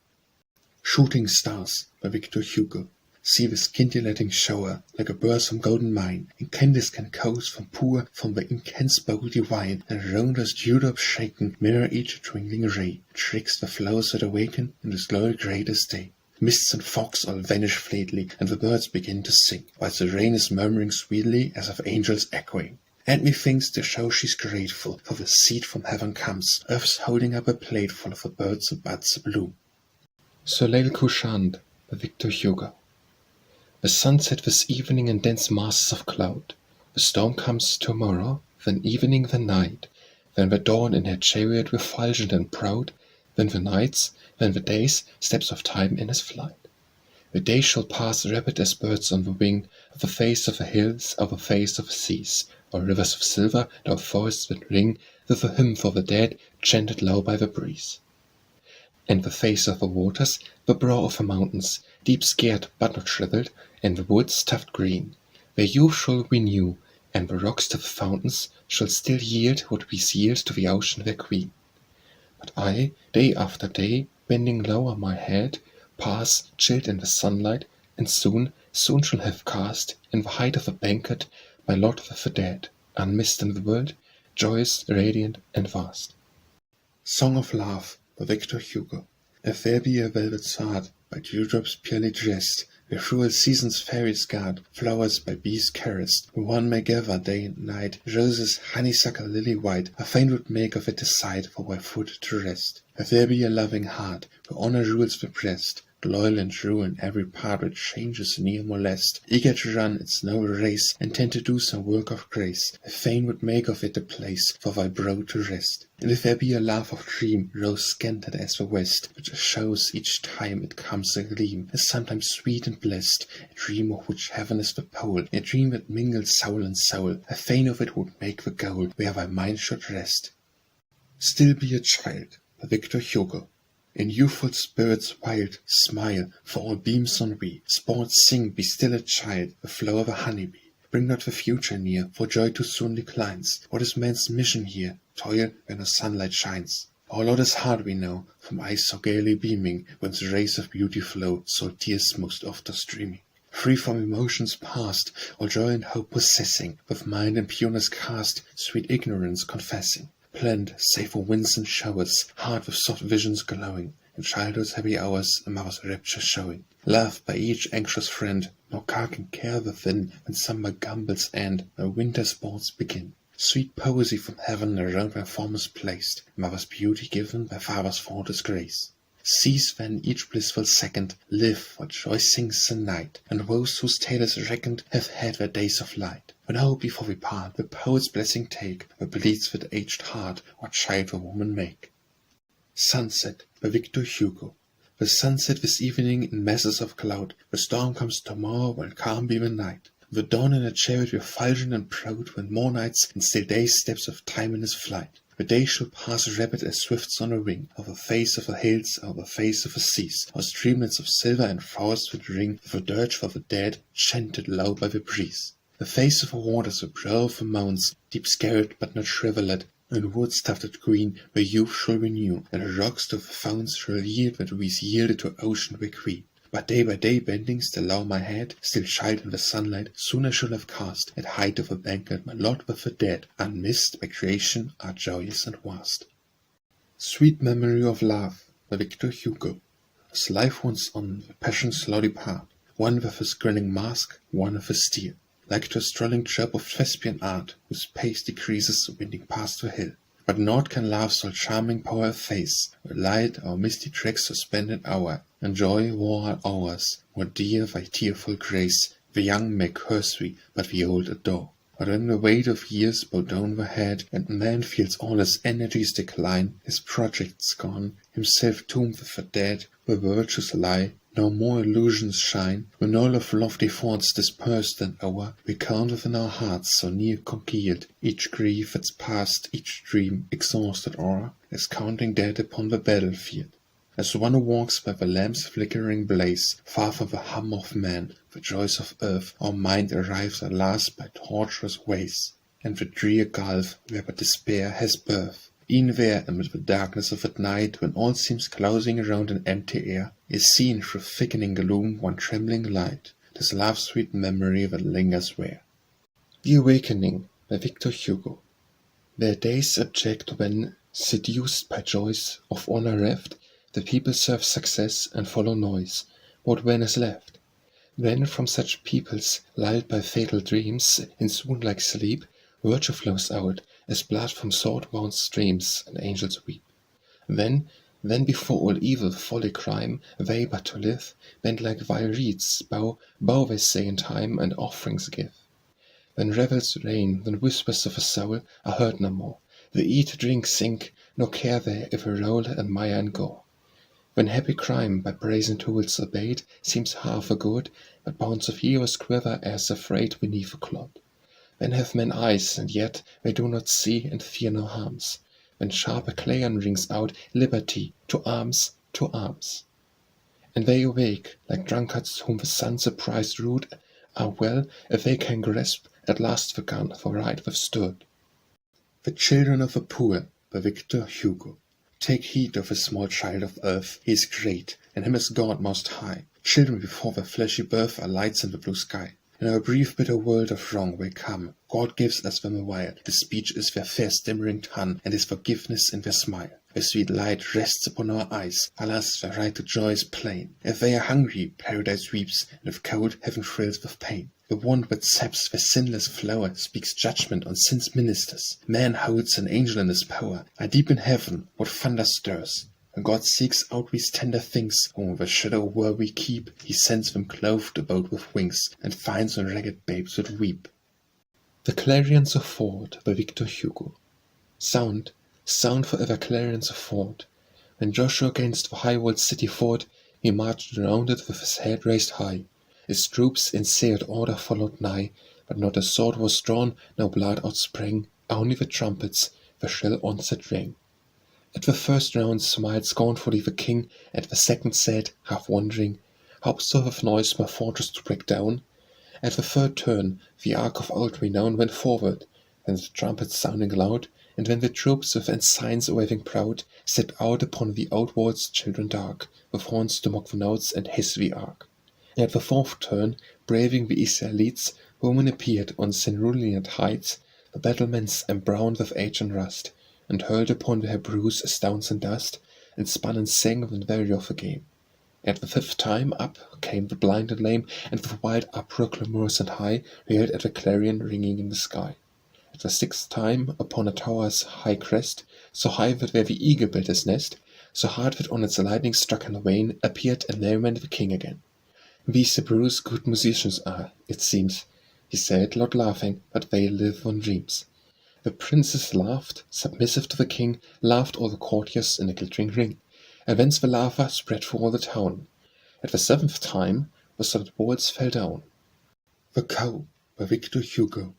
Shooting Stars, by Victor Hugo. see the scintillating shower, like a burst from golden mine, incandescent coast from the intense bowl divine, and round us dewdrops shaken, mirror each twinkling ray, tricks the flowers that awaken in this glory great as day. Mists and fogs all vanish fleetly, and the birds begin to sing, whilst the rain is murmuring sweetly as of angels echoing. And methinks to show she's grateful, for the seed from heaven comes, earth's holding up a plateful of the birds and buds abloom. Soleil Couchant by Victor Hugo. The sun set this evening in dense masses of cloud. The storm comes tomorrow, then evening the night, then the dawn in her chariot refulgent and proud, then the days, steps of time in his flight. The days shall pass rapid as birds on the wing, of the face of the hills, of the face of the seas, or rivers of silver, and our forests that ring with a hymn for the dead, chanted low by the breeze. And the face of the waters, the brow of the mountains, deep scared but not shriveled, and the woods tufted green, their youth shall renew, and the rocks to the fountains shall still yield what we yield to the ocean their queen. But I, day after day, bending low on my head, pass, chilled in the sunlight, and soon shall have cast, in the height of the banquet, my lot with the dead, unmissed in the world, joyous, radiant, and vast. Song of Love by Victor Hugo. If there be a velvet heart, by dewdrops purely dressed, where cruel season's fairies guard, flowers by bees caressed, where one may gather day and night, roses, honeysuckle, lily white, I fain would make of it a site for my foot to rest. If there be a loving heart, where honor rules the breast, loyal and true in every part which changes near molest, eager to run its noble race, intent to do some work of grace, I fain would make of it a place for thy brow to rest. And if there be a love of dream, rose scanted as the west, which shows each time it comes a gleam, is sometimes sweet and blessed, a dream of which heaven is the pole, a dream that mingles soul and soul, I fain of it would make the goal, where thy mind should rest. Still be a child by Victor Hugo. In youthful spirits wild, smile, for all beams on thee. Sport, sing, be still a child, the flow of a honeybee. Bring not the future near, for joy too soon declines. What is man's mission here? Toil when the sunlight shines. Our Lord is hard we know, from eyes so gaily beaming, whence rays of beauty flow, so tears most oft are streaming. Free from emotions past, all joy and hope possessing, with mind and pureness cast, sweet ignorance confessing. Planned, save for winds and showers, heart with soft visions glowing, in childhood's happy hours a mother's rapture showing. Loved by each anxious friend, nor carking care within, when summer gambols end, when winter sports begin. Sweet poesy from heaven around my form is placed, mother's beauty given by father's faultless grace. Cease then each blissful second, live for joy sings the night, and those whose tale is reckoned have had their days of light. When hope before we part, the poet's blessing take, where bleeds with aged heart, what child or woman make. Sunset by Victor Hugo. The sunset this evening in masses of cloud, the storm comes tomorrow while calm be the night. The dawn in a chariot refulgent and proud, when more nights and still days steps of time in his flight. The day shall pass rapid as swifts on a wing, over the face of the hills, over the face of the seas, or streamlets of silver and forest that ring, with a dirge for the dead, chanted low by the breeze. The face of the waters, the brow of the mountains, deep scarred but not shriveled, and woods tufted green, where youth shall renew, and the rocks to the fountains shall yield what we yielded to ocean we queen. But day by day bending still low my head, still child in the sunlight, soon I shall have cast, at height of a banquet, my lot with the dead, unmissed by creation, are joyous and vast. Sweet memory of love by Victor Hugo. As life wants on, the passions slow depart, one with his grinning mask, one with his steel, like to a strolling chirp of Thespian art, whose pace decreases winding past the hill. But naught can love's all charming power efface, where light our misty tracks suspended hour, and joy wore our hours, more dear thy tearful grace. The young may curse thee, but the old adore. But when the weight of years bow down the head, and man feels all his energies decline, his projects gone, himself tombed with the dead, where virtues lie, no more illusions shine, when all of lofty thoughts dispersed and o'er, we count within our hearts so near congealed, each grief that's past, each dream exhausted o'er, as counting dead upon the battlefield. As one who walks by the lamp's flickering blaze, far from the hum of man, the joys of earth, our mind arrives at last by tortuous ways, and the drear gulf where but despair has birth. E'en there, amid the darkness of at night, when all seems closing around an empty air, is seen through thickening gloom one trembling light, 'tis love-sweet memory that lingers there. The Awakening by Victor Hugo. There are days abject when, seduced by joys of honor reft, the people serve success and follow noise. What then is left? Then from such peoples, lulled by fatal dreams, in swoon-like sleep, virtue flows out, as blood from sword-wound streams, and angels weep. Then before all evil, folly, crime, they but to live, bend like vile reeds, bow they say in time, and offerings give. When revels reign, then whispers of a soul are heard no more. They eat, drink, sink, nor care they if we roll in mire and gore. When happy crime, by brazen tools obeyed, seems half a good, but bonds of heroes quiver as afraid beneath a clod. Then have men eyes, and yet they do not see and fear no harms. When sharp a clarion rings out, liberty, to arms, to arms. And they awake, like drunkards whom the sun surprised rude, are well, if they can grasp at last the gun for right withstood. The Children of the Poor by Victor Hugo. Take heed of a small child of earth, he is great, and him is God most high. Children before their fleshy birth are lights in the blue sky. In our brief bitter world of wrong they come, God gives us them a while, his speech is their fair stammering tongue, and his forgiveness in their smile. The sweet light rests upon our eyes, alas, their right to joy is plain. If they are hungry, paradise weeps, and if cold, heaven thrills with pain. The wand that saps their sinless flower speaks judgment on sin's ministers. Man holds an angel in his power. I deep in heaven, what thunder stirs? When God seeks out these tender things, whom the shadow where we keep, he sends them clothed about with wings, and finds on ragged babes that weep. The Clarions of Thought by Victor Hugo. Sound, sound forever clarions of thought. When Joshua against the high-walled city fought, he marched round it with his head raised high. His troops in serried order followed nigh, but not a sword was drawn, no blood outsprang, only the trumpets, the shrill onset rang. At the first round smiled scornfully the king, at the second said, half wondering, how so with noise my fortress to break down? At the third turn, the ark of old renown went forward, then the trumpets sounding loud, and when the troops with ensigns waving proud, set out upon the outworld's children dark, with horns to mock the notes and hiss the ark. At the fourth turn, braving the Israelites, women appeared on cerulean heights, the battlements embrowned with age and rust, and hurled upon the Hebrews stones and dust, and spun and sang the very of the game. At the fifth time up came the blind and lame, and with wild uproar clamorous and high, railed at the clarion ringing in the sky. At the sixth time, upon a tower's high crest, so high that where the eagle built his nest, so hard that on its lightning struck in vain, appeared a Naaman the king again. These Hebrews good musicians are, it seems, he said, loud laughing, but they live on dreams. The princes laughed, submissive to the king, laughed all the courtiers in a glittering ring, and thence the laughter spread through all the town. At the seventh time, the solid walls fell down. The Cow by Victor Hugo.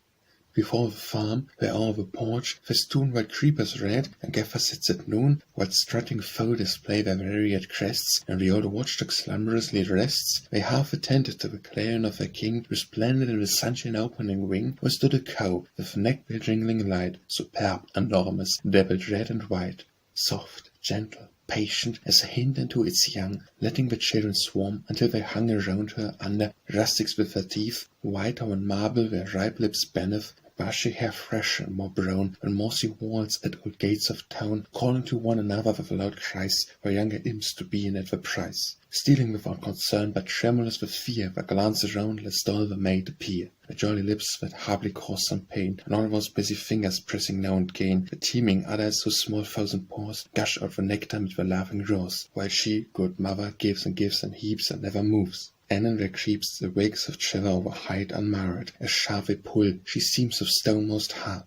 Before the farm, where o'er the porch festoon white creepers red, and gaffer sits at noon, while strutting fowl display their varied crests, and the old watchdog slumberously rests, they half attended to the clarion of their king, resplendent in the sunshine opening wing, where stood a cow, with neck-bell jingling light, superb, enormous, dappled red and white, soft, gentle, patient as a hind unto its young, letting the children swarm until they hung around her under rustics with their teeth, whiter than marble their ripe lips banneth, bushy hair fresh and more brown, and mossy walls at old gates of town, calling to one another with loud cries for younger imps to be in at the price. Stealing without concern, but tremulous with fear, the glance around lest all the maid appear. The jolly lips that hardly cause some pain, and all those busy fingers pressing now and again, the teeming udders whose small thousand paws gush out the nectar mid the laughing jaws, while she, good mother, gives and heaps and never moves. And in there creeps the wakes of shiver over hide unmarred, as sharp they pull, she seems of stone most hard.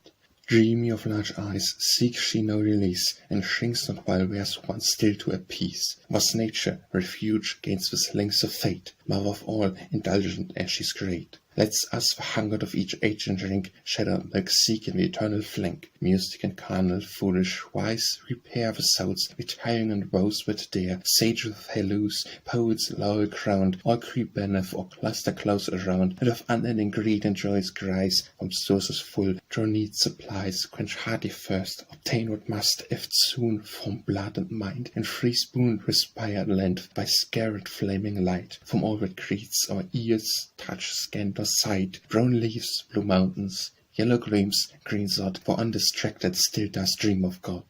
Dreamy of large eyes, seeks she no release, and shrinks not while wears one still to appease. Was nature, refuge gainst the slings of fate, mother of all, indulgent as she's great. Let's us the hunger of each age and drink, shadow milk seek in the eternal flank. Mystic and carnal, foolish, wise, repair the souls, retiring and woes with dare. Sage with halloos, poets laurel crowned, all creep beneath or cluster close around, and of unending greed and joyous cries, from sources full, draw need supplies, quench hearty thirst, obtain what must, if soon, from blood and mind, and free spoon respired length by scarlet flaming light, from all that greets our ears, touch, scant or sight, brown leaves, blue mountains, yellow gleams, green sod, for undistracted still does dream of God.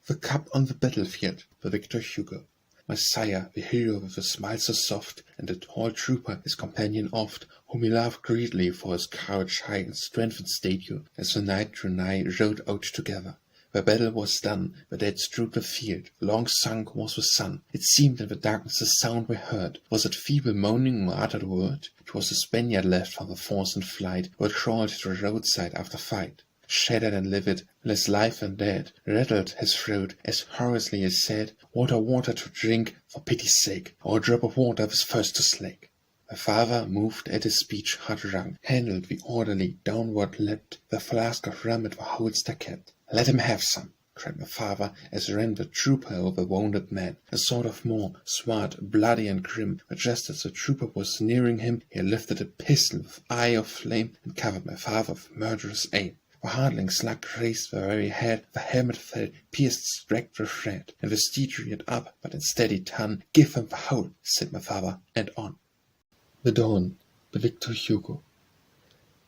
The cup on the battlefield, by Victor Hugo. My sire, the hero with a smile so soft, and the tall trooper, his companion oft, whom he loved greatly for his courage high and strength and stature, as the night drew nigh, rode out together. The battle was done, the dead strewed the field, long sunk was the sun. It seemed in the darkness a sound we heard. Was it feeble moaning or uttered word? It was a Spaniard left from the force in flight, who had crawled to the roadside after fight. Shattered and livid, less life than dead, rattled his throat, as hoarsely as said, "Water, water to drink, for pity's sake, or a drop of water was first to slake." My father, moved at his speech, heart wrung, handled the orderly, downward leapt, the flask of rum at the holster kept. "Let him have some," cried my father, as ran the trooper over the wounded man, a sort of Moor, swart, bloody and grim, but just as the trooper was nearing him, he lifted a pistol with eye of flame, and covered my father with murderous aim. The hardling slug grazed the very head, the helmet fell, pierced stragged the thread, and the steed reared up, but in steady ton. "Give him the whole," said my father, and on. The Dawn, by Victor Hugo.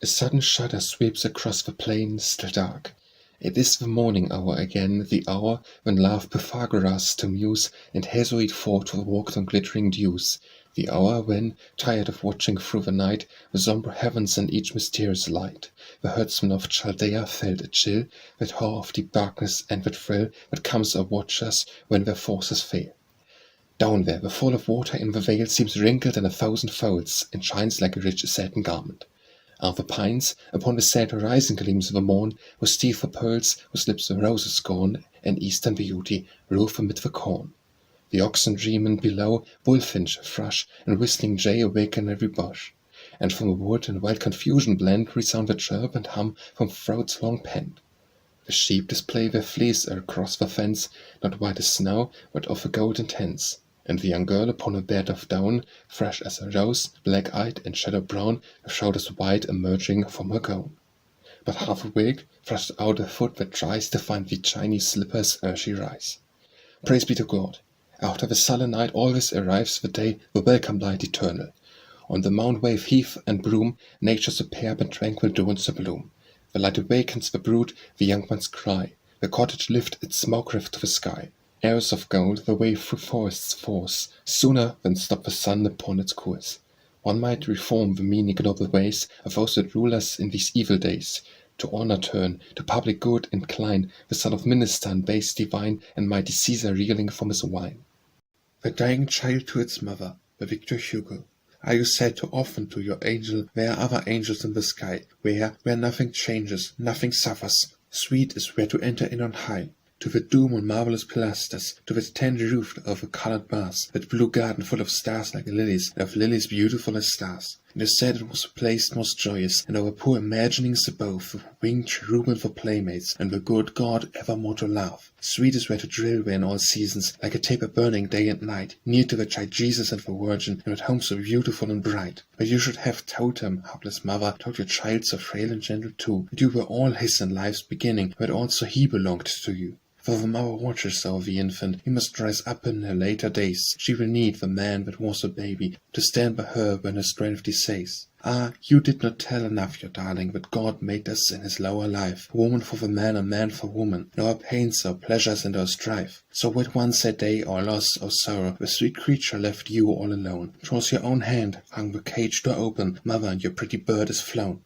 A sudden shudder sweeps across the plain, still dark. It is the morning hour again, the hour when love Pythagoras to muse, and Hesiod fought or walked on glittering dews. The hour when, tired of watching through the night, the sombre heavens and each mysterious light, the herdsmen of Chaldea felt a chill, that horror of deep darkness and that thrill that comes o'er watchers when their forces fail. Down there, the fall of water in the vale seems wrinkled in 1,000 folds, and shines like a rich satin garment. Are the pines, upon the sad horizon gleams the morn, whose teeth are pearls, whose lips the roses scorn, and eastern beauty roof amid the corn. The oxen dreaming below, bullfinch, thrush, and whistling jay awaken every bush, and from the wood in wild confusion blend resound the chirp and hum from throats long pent. The sheep display their fleece across the fence, not white as snow, but of a golden tints. And the young girl upon a bed of down, fresh as a rose, black-eyed and shadow-brown, her shoulders white emerging from her gown. But half awake, thrust out a foot that tries to find the Chinese slippers ere she rise. Praise be to God! After the sullen night always arrives the day, the welcome light eternal. On the mount wave heath and broom, nature's superb and tranquil dawns abloom. The light awakens the brood, the young ones cry. The cottage lift its smoke rift to the sky. Arrows of gold the way through forests force, sooner than stop the sun upon its course. One might reform the mean ignoble ways of those that rule us in these evil days, to honor turn, to public good incline, the son of minister and base divine, and mighty Caesar reeling from his wine. The dying child to its mother, by Victor Hugo. Are you said too often to your angel, there are other angels in the sky, where nothing changes, nothing suffers, sweet is where to enter in on high. To the dome on marvelous pilasters, to the tent roofed over colored bars, that blue garden full of stars like lilies, and of lilies beautiful as stars. It is said it was a place most joyous, and our poor imaginings above, with winged cherubim for playmates, and the good God evermore to love. Sweet is where to drill where in all seasons, like a taper burning day and night, near to the child Jesus and the Virgin, and at home so beautiful and bright. But you should have told him, hapless mother, told your child so frail and gentle too, that you were all his in life's beginning, but also he belonged to you. For the mother watches over the infant, he must rise up in her later days. She will need the man that was a baby, to stand by her when her strength decays. Ah, you did not tell enough, your darling, that God made us in his lower life, woman for the man and man for woman, in our pains, our pleasures, and our strife. So with one sad day, or loss, or sorrow, the sweet creature left you all alone. 'Twas your own hand hung the cage door open, mother, and your pretty bird is flown.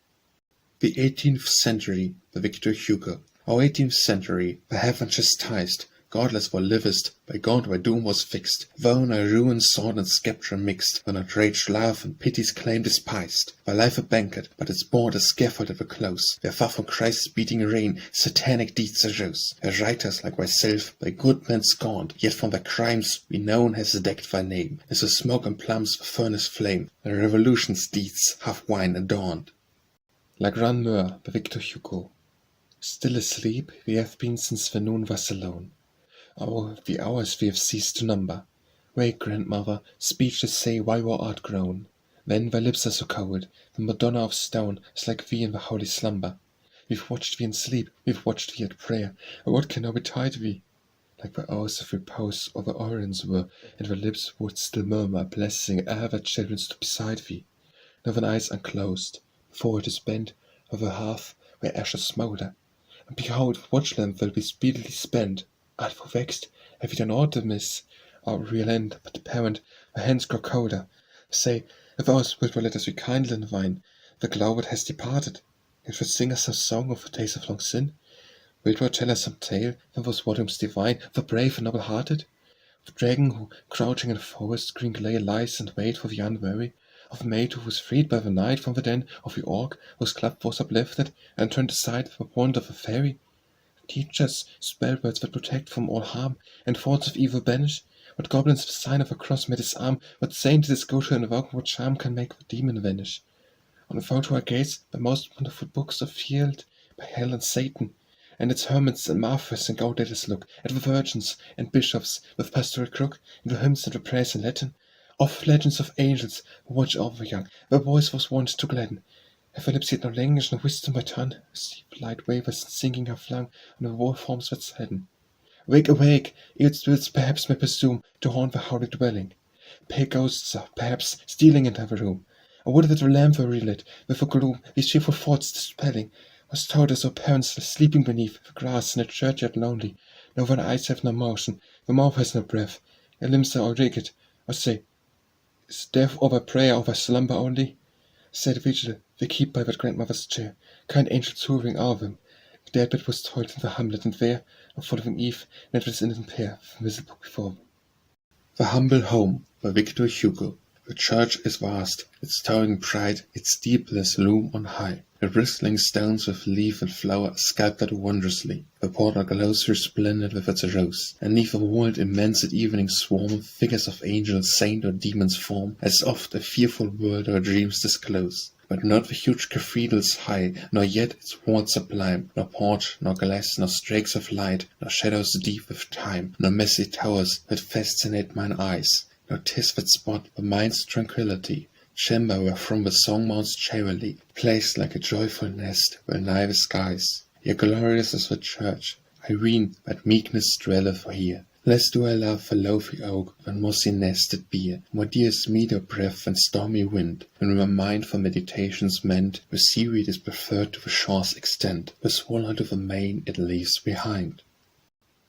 The 18th Century, by Victor Hugo. Our 18th century, the heaven chastised, godless thou livest, by God thy doom was fixed. Thou thy ruin sword and sceptre mixed, when outraged love and pity's claim despised. Thy life a banquet, but its board a scaffold at the close, where far from Christ's beating reign satanic deeds arose. Where writers like thyself by good men scorned, yet from their crimes renown has decked thy name, as the smoke emplumbs the furnace flame, the revolution's deeds half wine adorned. La Grande Meure by Victor Hugo. Still asleep we have been since the noon was alone. Oh, the hours we have ceased to number. Wake, grandmother, speechless say why thou art grown. Then thy lips are so cold, the Madonna of stone is like thee in the holy slumber. We've watched thee in sleep, we've watched thee at prayer, and what can now betide thee? Like the hours of repose or the orient were, and the lips would still murmur a blessing ere that children stood beside thee. Now thine eyes unclosed, before it is bent, of the hearth where ashes smoulder. And behold, watchland will be speedily spent. Art thou vexed? Have we done aught amiss? Our real end, but the parent, the hands grow colder. Say, if ours wilt thou let us rekindle in wine, the glow that has departed? Wilt thou sing us some song of the days of long sin? Wilt thou tell us some tale of those volumes divine, the brave and noble-hearted? Of the dragon who, crouching in the forest, green glade lies and wait for the unwary? Of the maid who was freed by the night from the den of the orc, whose club was uplifted and turned aside for want of a fairy? Teach us spell words that protect from all harm, and thoughts of evil banish. What goblins the sign of a cross may disarm, what saint this go to invoke, what charm can make the demon vanish? Unfold to our gaze the most wonderful books of field, by hell and Satan, and its hermits and martyrs, and go let us look at the virgins and bishops with pastoral crook, in the hymns and the prayers in Latin, of legends of angels who watch over the young, their voice was wont to gladden. Have the lips yet no language, no wisdom by tongue? Steep light wavers and singing are flung on the war forms that sadden. Awake, awake! Ill spirits perhaps may presume to haunt the holy dwelling. Pale ghosts are perhaps stealing into the room. I would that the lamp were relit, with the gloom these fearful thoughts dispelling. Was told as our parents are sleeping beneath the grass in a churchyard lonely. Now thine eyes have no motion, the mouth has no breath, your limbs are all rigid. I say, is death or thy prayer or thy slumber only? Say the vigil they keep by that grandmother's chair, kind angels hovering o'er them. The deathbed was toiled in the hamlet, and there, on following eve, knelt this innocent pair, the miserable book before them. The Humble Home by Victor Hugo. The church is vast, its towering pride, its steeples loom on high. The bristling stones with leaf and flower are sculptured wondrously. The portal glows resplendent with its rose, and 'neath the walled immense at evening swarm figures of angels, saint or demons form, as oft a fearful world our dreams disclose. But not the huge cathedral's high, nor yet its walls sublime, nor porch, nor glass, nor streaks of light, nor shadows deep with time, nor messy towers that fascinate mine eyes. Nor 'tis that spot, the mind's tranquillity, chamber where from the song mounts cheerily, placed like a joyful nest, where nigh the skies. Yet glorious is the church, I ween that meekness dwelleth here. Less do I love the loafy oak than mossy nested beer, more dear is meadow breath than stormy wind. When my mind for meditation's meant, the seaweed is preferred to the shore's extent, the swallow to the main it leaves behind.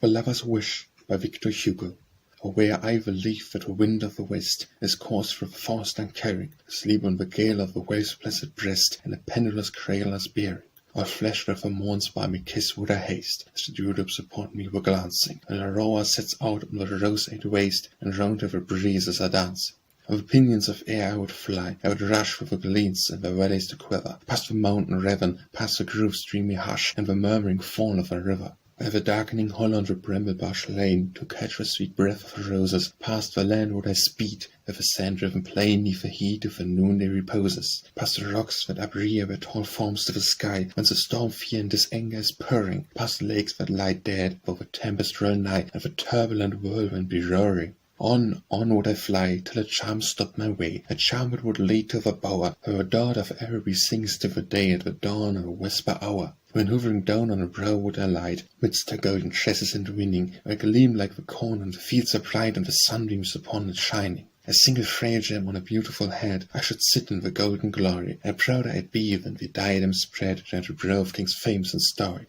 The Lover's Wish by Victor Hugo. Or where I will leave that the wind of the west is coursed through the forest uncaring, sleep on the gale of the wave's placid breast, and a pendulous cradle us bearing. All flesh with the morn's balmy kiss would I haste, as the dewdrops upon me were glancing, and the roar sets out on the roseate waste, and round with the breezes are dancing. Of pinions of air I would fly, I would rush with the gleams in the valleys to quiver, past the mountain ravine, past the grove's dreamy hush, and the murmuring fall of a river. By the darkening hollow and the bramble-bush lane, to catch the sweet breath of the roses, past the land would I speed, with the sand-driven plain, 'neath the heat of the noonday reposes, past the rocks that uprear their tall forms to the sky, whence the storm fear and this anger is purring, past the lakes that lie dead, though the tempest roll nigh, and the turbulent whirlwind be roaring. On would I fly, till a charm stopped my way, a charm that would lead to the bower, where the daughter of Araby sings to the day at the dawn of a vesper hour. When hovering down on a brow would I light, midst her golden tresses intervening, where gleam like the corn, and the fields are bright, and the sunbeams upon it shining. A single frail gem on a beautiful head, I should sit in the golden glory, and prouder I'd be than the diadem spread round the brow of king's fames and story.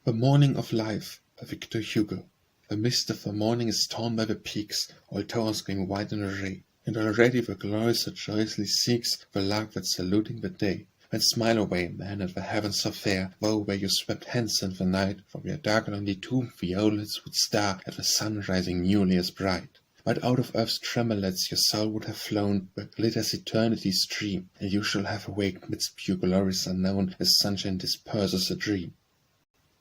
The Morning of Life by Victor Hugo. The mist of the morning is torn by the peaks, all towers gleam white in array, and already the glory so joyously seeks the lark that's saluting the day. Then smile away, man, and the heavens are fair. Woe where you swept hence in the night, from your dark lonely tomb violets would star at the sun rising newly as bright. But out of earth's tremolets your soul would have flown, where glitters eternity's stream, and you shall have awaked midst pure glories unknown, as sunshine disperses a dream.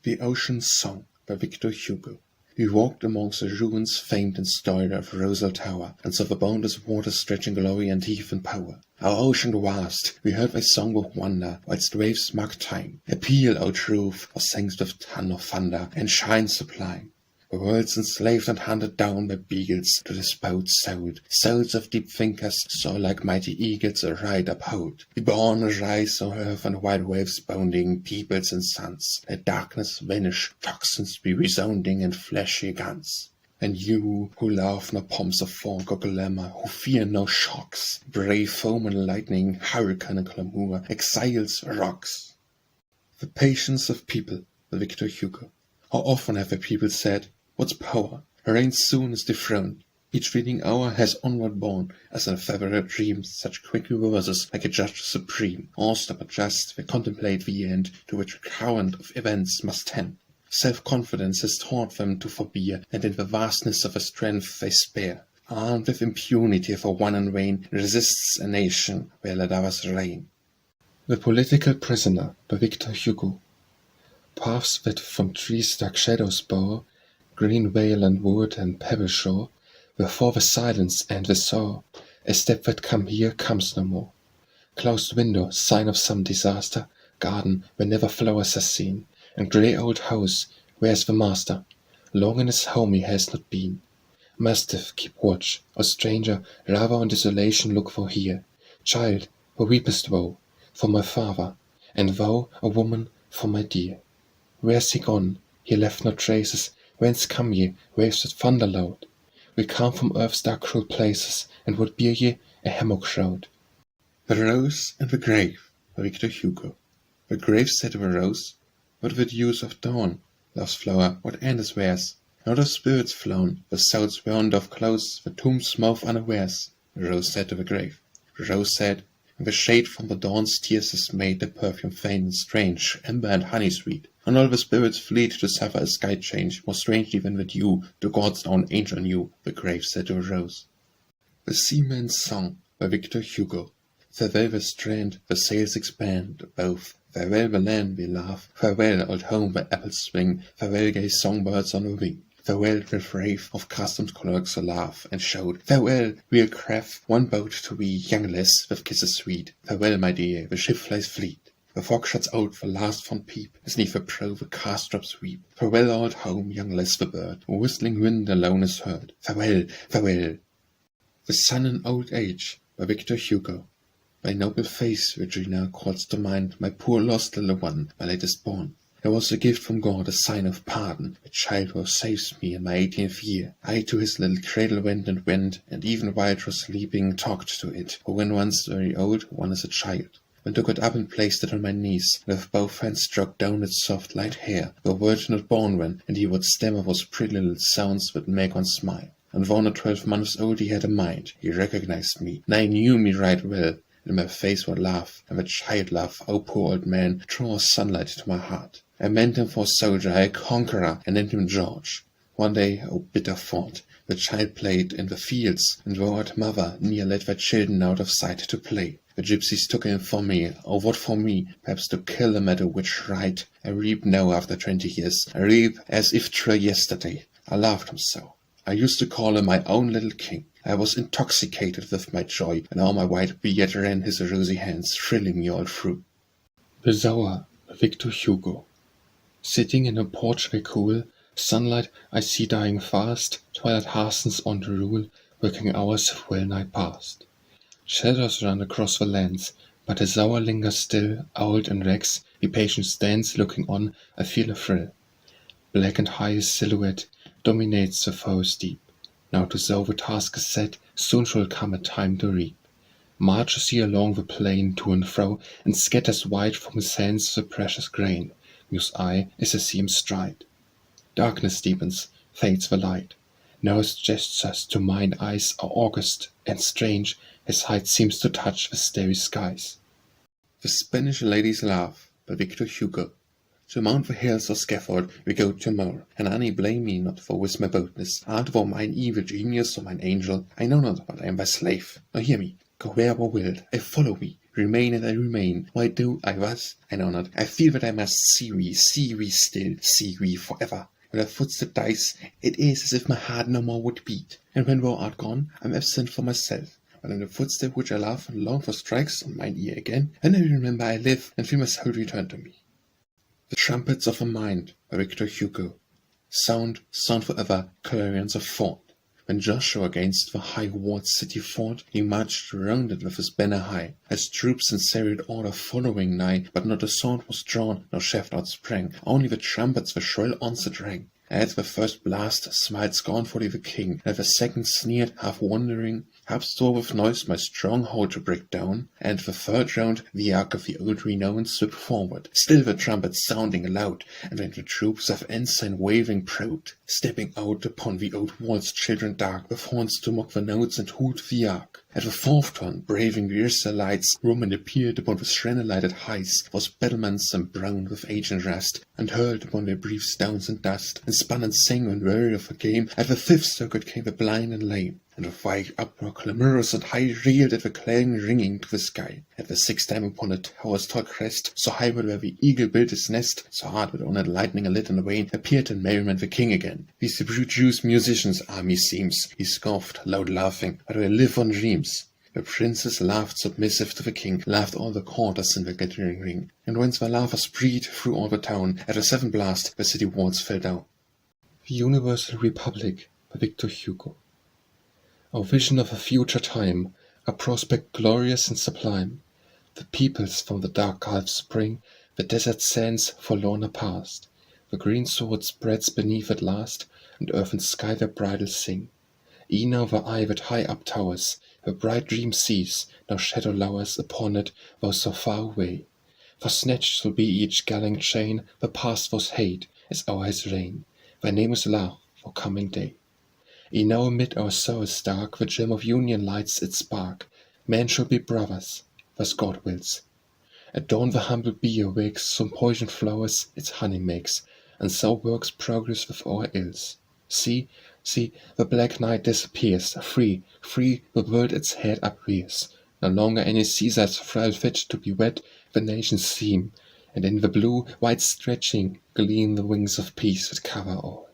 The Ocean's Song by Victor Hugo. We walked amongst the ruins famed and storied of Rosal Tower, and saw the boundless waters stretching glory and heathen power. Our ocean vast, we heard thy song with wonder, whilst waves marked time. Appeal, O truth, or sings with ton of thunder, and shine sublime. The world's enslaved and hunted down by beagles, to this boat sold. Souls of deep thinkers soar like mighty eagles a right uphold. Be born rise, O earth, and wild waves bounding, peoples and suns. Let darkness vanish, toxins be resounding, and fleshy guns. And you, who love no pomps of fog or glamour, who fear no shocks, brave foam and lightning, hurricane and clamour, exiles, rocks. The patience of people by Victor Hugo. How often have the people said, "What's power? Reign soon is dethroned." Each fleeting hour has onward borne, as in a fevered dream, such quick reverses like a judge supreme. Awestruck but just, they contemplate the end to which a current of events must tend. Self-confidence has taught them to forbear, and in the vastness of their strength they spare. Armed with impunity for one and vain, resists a nation where let others reign. The Political Prisoner by Victor Hugo. Paths that from trees dark shadows bore, green vale and wood and pebble shore, before the silence and the soar, a step that come here comes no more. Closed window, sign of some disaster, garden where never flowers are seen, and grey old house, where's the master? Long in his home he has not been. Mastiff, keep watch, or stranger, rather on desolation look for here. Child, who weepest thou? For my father, and thou, a woman, for my dear. Where's he gone? He left no traces. Whence come ye? Waves that thunder loud? We come from earth's dark cruel places, and would bear ye a hammock shroud. The Rose and the Grave by Victor Hugo. The grave said of a rose, "What the dews of dawn? Love's flower, what end is theirs? Not of spirits flown, the souls burned of clothes, the tomb's mouth unawares." The rose said to the grave. The rose said, "And the shade from the dawn's tears is made, the perfume faint and strange, amber and honey sweet. And all the spirits fleet to suffer a sky change, more strangely than the dew, to God's own angel knew," the grave said to a rose. The Seaman's Song by Victor Hugo. Farewell the strand, the sails expand, both. Farewell the land we love, farewell old home where apples swing, farewell gay songbirds on the wing. Farewell the brave of customs clerks who laugh and shout, farewell real craft, one boat to we, young lass with kisses sweet. Farewell, my dear, the ship flies fleet. The fog shuts out the last fond peep, as neath the prow the cast drops weep. Farewell old home, young lass the bird, a whistling wind alone is heard. Farewell, farewell. The Sun in Old Age by Victor Hugo. Thy noble face, Virginia, calls to mind my poor lost little one, my latest born. There was a gift from God, a sign of pardon, a child who saves me in my 18th year. I to his little cradle went, and even while it was sleeping, talked to it. For when one's very old, one is a child. Then took it up and placed it on my knees, and with both hands stroked down its soft light hair, the word not born when, and he would stammer those pretty little sounds that make one smile. And though not 12 months old, he had a mind, he recognized me, and I knew me right well. And my face would laugh, and the child laugh, "Oh, poor old man," draws sunlight to my heart. I meant him for a soldier, a conqueror, and named him George. One day, oh bitter thought, the child played in the fields, and thou art mother, near let thy children out of sight to play. The gypsies took him for me, oh what for me, perhaps to kill him at a witch rite. I reap now after 20 years, I reap as if 'twere yesterday. I loved him so. I used to call him my own little king. I was intoxicated with my joy, and all my white beard ran his rosy hands, thrilling me all through. The Sower by Victor Hugo. Sitting in a porchway cool, sunlight I see dying fast, twilight hastens on to rule, working hours have well nigh past. Shadows run across the lands, but the Sower lingers still, owled in rags, he patient stands, looking on, I feel a thrill. Black and high his silhouette dominates the forest deep. Now to sow the task is set, soon shall come a time to reap. Marches he along the plain to and fro, and scatters wide from his hands the precious grain. Muse I as I see him stride. Darkness deepens, fades the light. Now his gestures to mine eyes are august and strange, his height seems to touch the starry skies. The Spanish Lady's Laugh by Victor Hugo. To mount the hills or scaffold we go tomorrow, and Annie blame me not for with my boldness. Art thou mine evil genius or mine angel, I know not, but I am thy slave. Now hear me, go where thou wilt, I follow thee, remain and I remain. Why do I was, I know not, I feel that I must see thee still, see thee forever. When thy footstep dies, it is as if my heart no more would beat, and when thou art gone, I am absent for myself. But when the footstep which I love and long for strikes on mine ear again, then I remember I live, and feel my soul return to me. The Trumpets of a Mind by Victor Hugo. Sound forever, Clarions of Thought. When Joshua against the high walled city fought, he marched round it with his banner high, as troops in serried order following nigh, but not a sword was drawn, no shaft outsprang, only the trumpets the shrill onset rang. At the first blast smiled scornfully the king, and the second sneered, half wondering, half store with noise my stronghold to break down, and the third round the ark of the old renown swept forward, still the trumpets sounding loud, and then the troops of ensign waving proud, stepping out upon the old walls children dark, with horns to mock the notes and hoot the ark. At the fourth turn, braving the Israelites, Roman appeared upon the serenade heights, was battlements embrowned with age and rust, and hurled upon their brief stones and dust, and spun and sang when weary of a game. At the fifth circuit came the blind and lame, and the white uproar clamorous and high reeled at the clanging ringing to the sky. At the sixth time upon a tower's tall crest, so high where the eagle built his nest, so hard with honoured lightning alit and wane, appeared in merriment the king again. These the brute Jews musicians are, meseems, he scoffed, loud laughing, but we live on dreams. The princess laughed submissive to the king, laughed all the courters in the glittering ring, and whence the laughter spread through all the town, at a seventh blast the city walls fell down. The Universal Republic by Victor Hugo. Our vision of a future time, a prospect glorious and sublime. The peoples from the dark gulf spring, the desert sands forlorn are past. The green sword spreads beneath at last, and earth and sky their bridals sing. E'en now the eye that high up towers, the bright dream sees, now shadow lowers upon it, though so far away. For snatched shall be each gallant chain, the past was hate, as our his reign. Thy name is love for coming day. E'en now amid our sorrows dark, the gem of union lights its spark. Men shall be brothers, thus God wills. At dawn the humble bee awakes, some poisoned flowers its honey makes, and so works progress with our ills. See, the black night disappears, free, the world its head uprears. No longer any seaside's frail fit to be wet, the nations seem, and in the blue, wide stretching, gleam the wings of peace that cover all.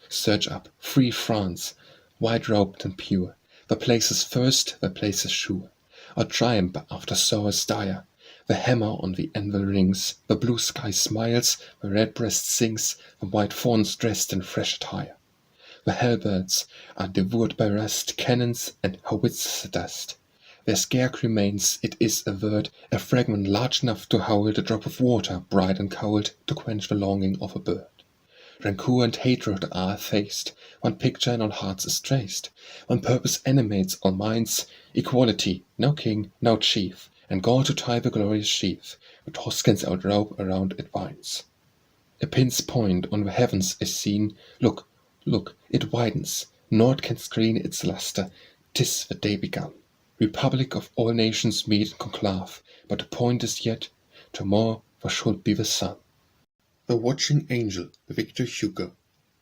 Surge up, free France, white-robed and pure, the place is first, the place is sure. Our triumph after sorrows dire, the hammer on the anvil rings, the blue sky smiles, the red breast sings, the white fawns dressed in fresh attire. The hellbirds are devoured by rust, cannons and howitzers dust. Their scarce remains, it is averred, a fragment large enough to hold a drop of water, bright and cold, to quench the longing of a bird. Rancour and hatred are effaced, one picture in all hearts is traced, one purpose animates all minds, equality, no king, no chief, and gold to tie the glorious sheath, the Toscans outrobe around it winds. A pin's point on the heavens is seen, look, it widens, naught can screen its lustre, 'tis the day begun. Republic of all nations meet in conclave, but the point is yet, tomorrow there should be the sun. The Watching Angel by Victor Hugo.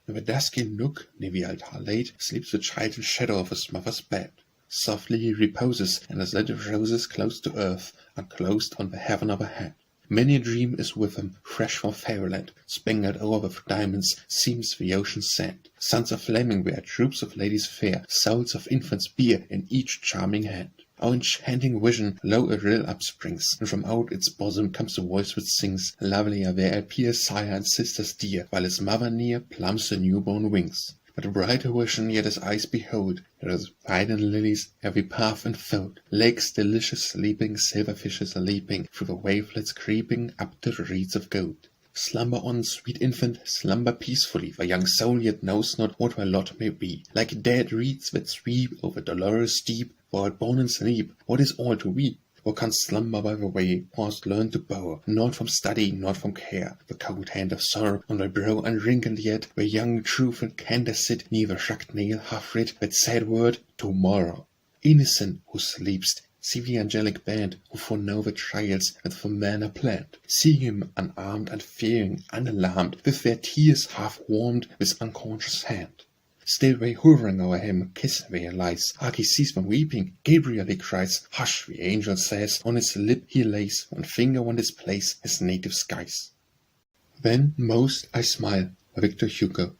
In the dusky nook near the altar laid sleeps the child in shadow of his mother's bed. Softly he reposes, and his little roses close to earth are closed on the heaven overhead. Many a dream is with him, fresh from fairyland, spangled over with diamonds seems the ocean's sand. Suns are flaming where troops of ladies fair, souls of infants bear in each charming hand. Our enchanting vision lo a rill upsprings, and from out its bosom comes a voice which sings, lovelier there appear sire and sisters dear, while his mother near plumps the newborn wings. But a brighter vision yet his eyes behold, there is vine lilies every path enfold, lakes delicious sleeping, silver fishes are leaping, through the wavelets creeping up to the reeds of gold. Slumber on, sweet infant, slumber peacefully, the young soul yet knows not what her lot may be. Like dead reeds that sweep over dolorous deep, thou art born in sleep, what is all to weep? Or canst slumber by the way, past learn to bower, not from study, not from care, the cold hand of sorrow on thy brow unwrinkled yet, where young truth and candour sit, neither shucked nail half writ, that sad word, tomorrow. Innocent who sleepst, See the angelic band who foreknow the trials that for man are planned. See him unarmed, unfearing, unalarmed, with their tears half warmed with unconscious hand. Still they hovering o'er him, kiss where he lies. Hark, he sees them weeping, Gabriel he cries. Hush, the angel says, on his lip he lays one finger on his place, his native skies. Then most I smile, Victor Hugo.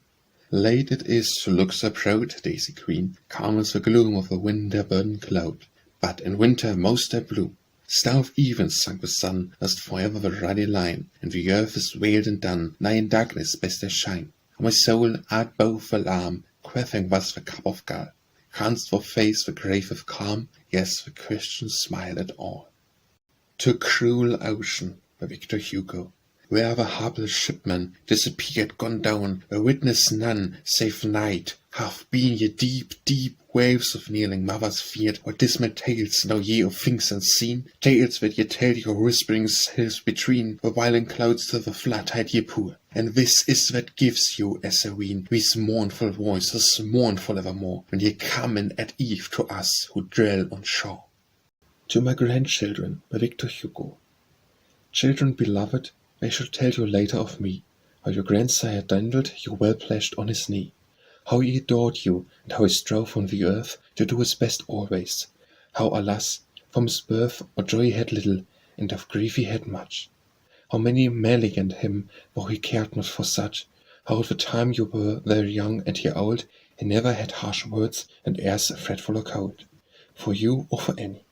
Late it is to look so proud, Daisy Queen, calm as the gloom of a winter-burdened cloud. But in winter most I bloom. Star of even sunk the sun, lost forever the ruddy line, and the earth is veiled and done, nigh in darkness best I shine. My soul art both alarm, quaffing thus the cup of gall. Canst thou face the grave with calm? Yes, the Christian smile at all. To cruel ocean, by Victor Hugo. Where the hapless shipman disappeared, gone down, where witness none, save night, have been ye deep, deep waves of kneeling mothers feared, or dismal tales know ye of things unseen, tales that ye tell your whispering selves between, the violent clouds to the flood tide ye pour. And this is that gives you, as I ween, these mournful voices, mournful evermore, when ye come in at eve to us who dwell on shore. To my grandchildren, by Victor Hugo. Children beloved, I shall tell you later of me, how your grandsire dandled you well pledged on his knee, how he adored you, and how he strove on the earth to do his best always, how, alas, from his birth of joy he had little, and of grief he had much, how many maligned him, though he cared not for such, how at the time you were very young and he old, he never had harsh words and airs fretful or cold, for you or for any,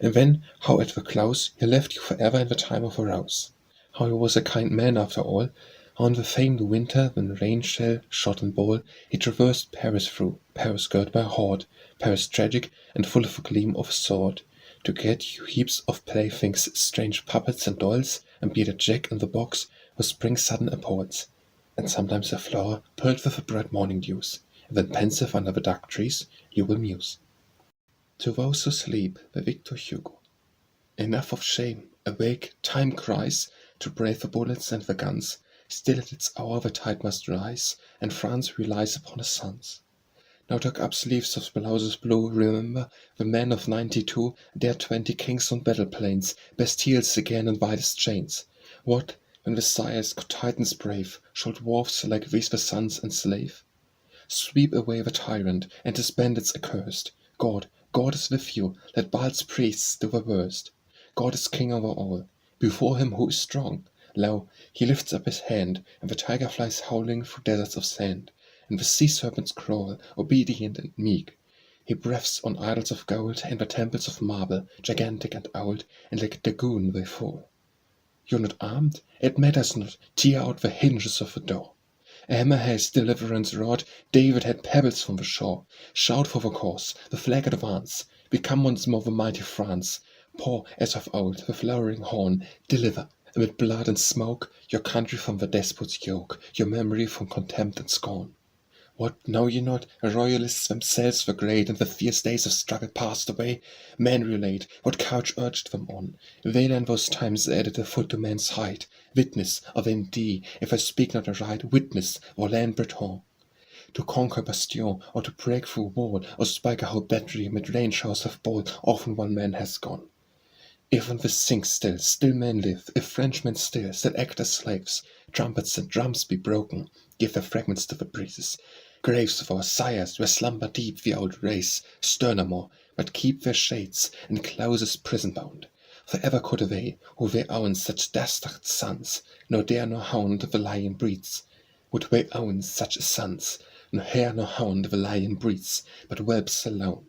and then how at the close he left you forever in the time of a rouse. How he was a kind man after all, how in the famed winter, when rain shell, shot and ball, he traversed Paris through, Paris girt by a horde, Paris tragic and full of a gleam of sword, to get you heaps of playthings, strange puppets and dolls, and bearded Jack in the box, with spring sudden appalls, and sometimes a flower pearled with the bright morning dews, and then pensive under the dark trees you will muse. To those who sleep, by Victor Hugo. Enough of shame, awake, time cries, to brave the bullets and the guns, still at its hour the tide must rise, and France relies upon his sons. Now tuck up sleeves of blouses blue, remember the men of '92 dared 20 kings on battle plains, Bastilles again in widest chains. What, when the sires, Titans brave, shall dwarfs like these the sons enslave? Sweep away the tyrant, and his bandits accursed. God is with you, let Baal's priests do the worst. God is king over all. Before him who is strong? Lo, he lifts up his hand, and the tiger flies howling through deserts of sand, and the sea serpents crawl, obedient and meek. He breathes on idols of gold, and the temples of marble, gigantic and old, and like a lagoon they fall. You're not armed? It matters not, tear out the hinges of the door. A hammer has deliverance wrought, David had pebbles from the shore. Shout for the cause, the flag advance, become once more the mighty France. Pour, as of old, the flowering horn, deliver, amid blood and smoke, your country from the despot's yoke, your memory from contempt and scorn. What, know ye not, royalists themselves were great, and the fierce days of struggle passed away? Men relate what courage urged them on. Valour in those times added a foot to man's height. Witness, of thee, if I speak not aright, witness, Woodland Breton. To conquer bastion, or to break through wall, or spike a whole battery mid range house of ball, often one man has gone. If on this sink still men live, if Frenchmen still act as slaves, trumpets and drums be broken, give their fragments to the breezes. Graves of our sires, where slumber deep the old race, stir no more, but keep their shades, and closest prison bound. For ever could they, who they own such dastard sons, nor dare nor hound the lion breeds, would they own such sons, nor hare nor hound the lion breeds, but whelps alone.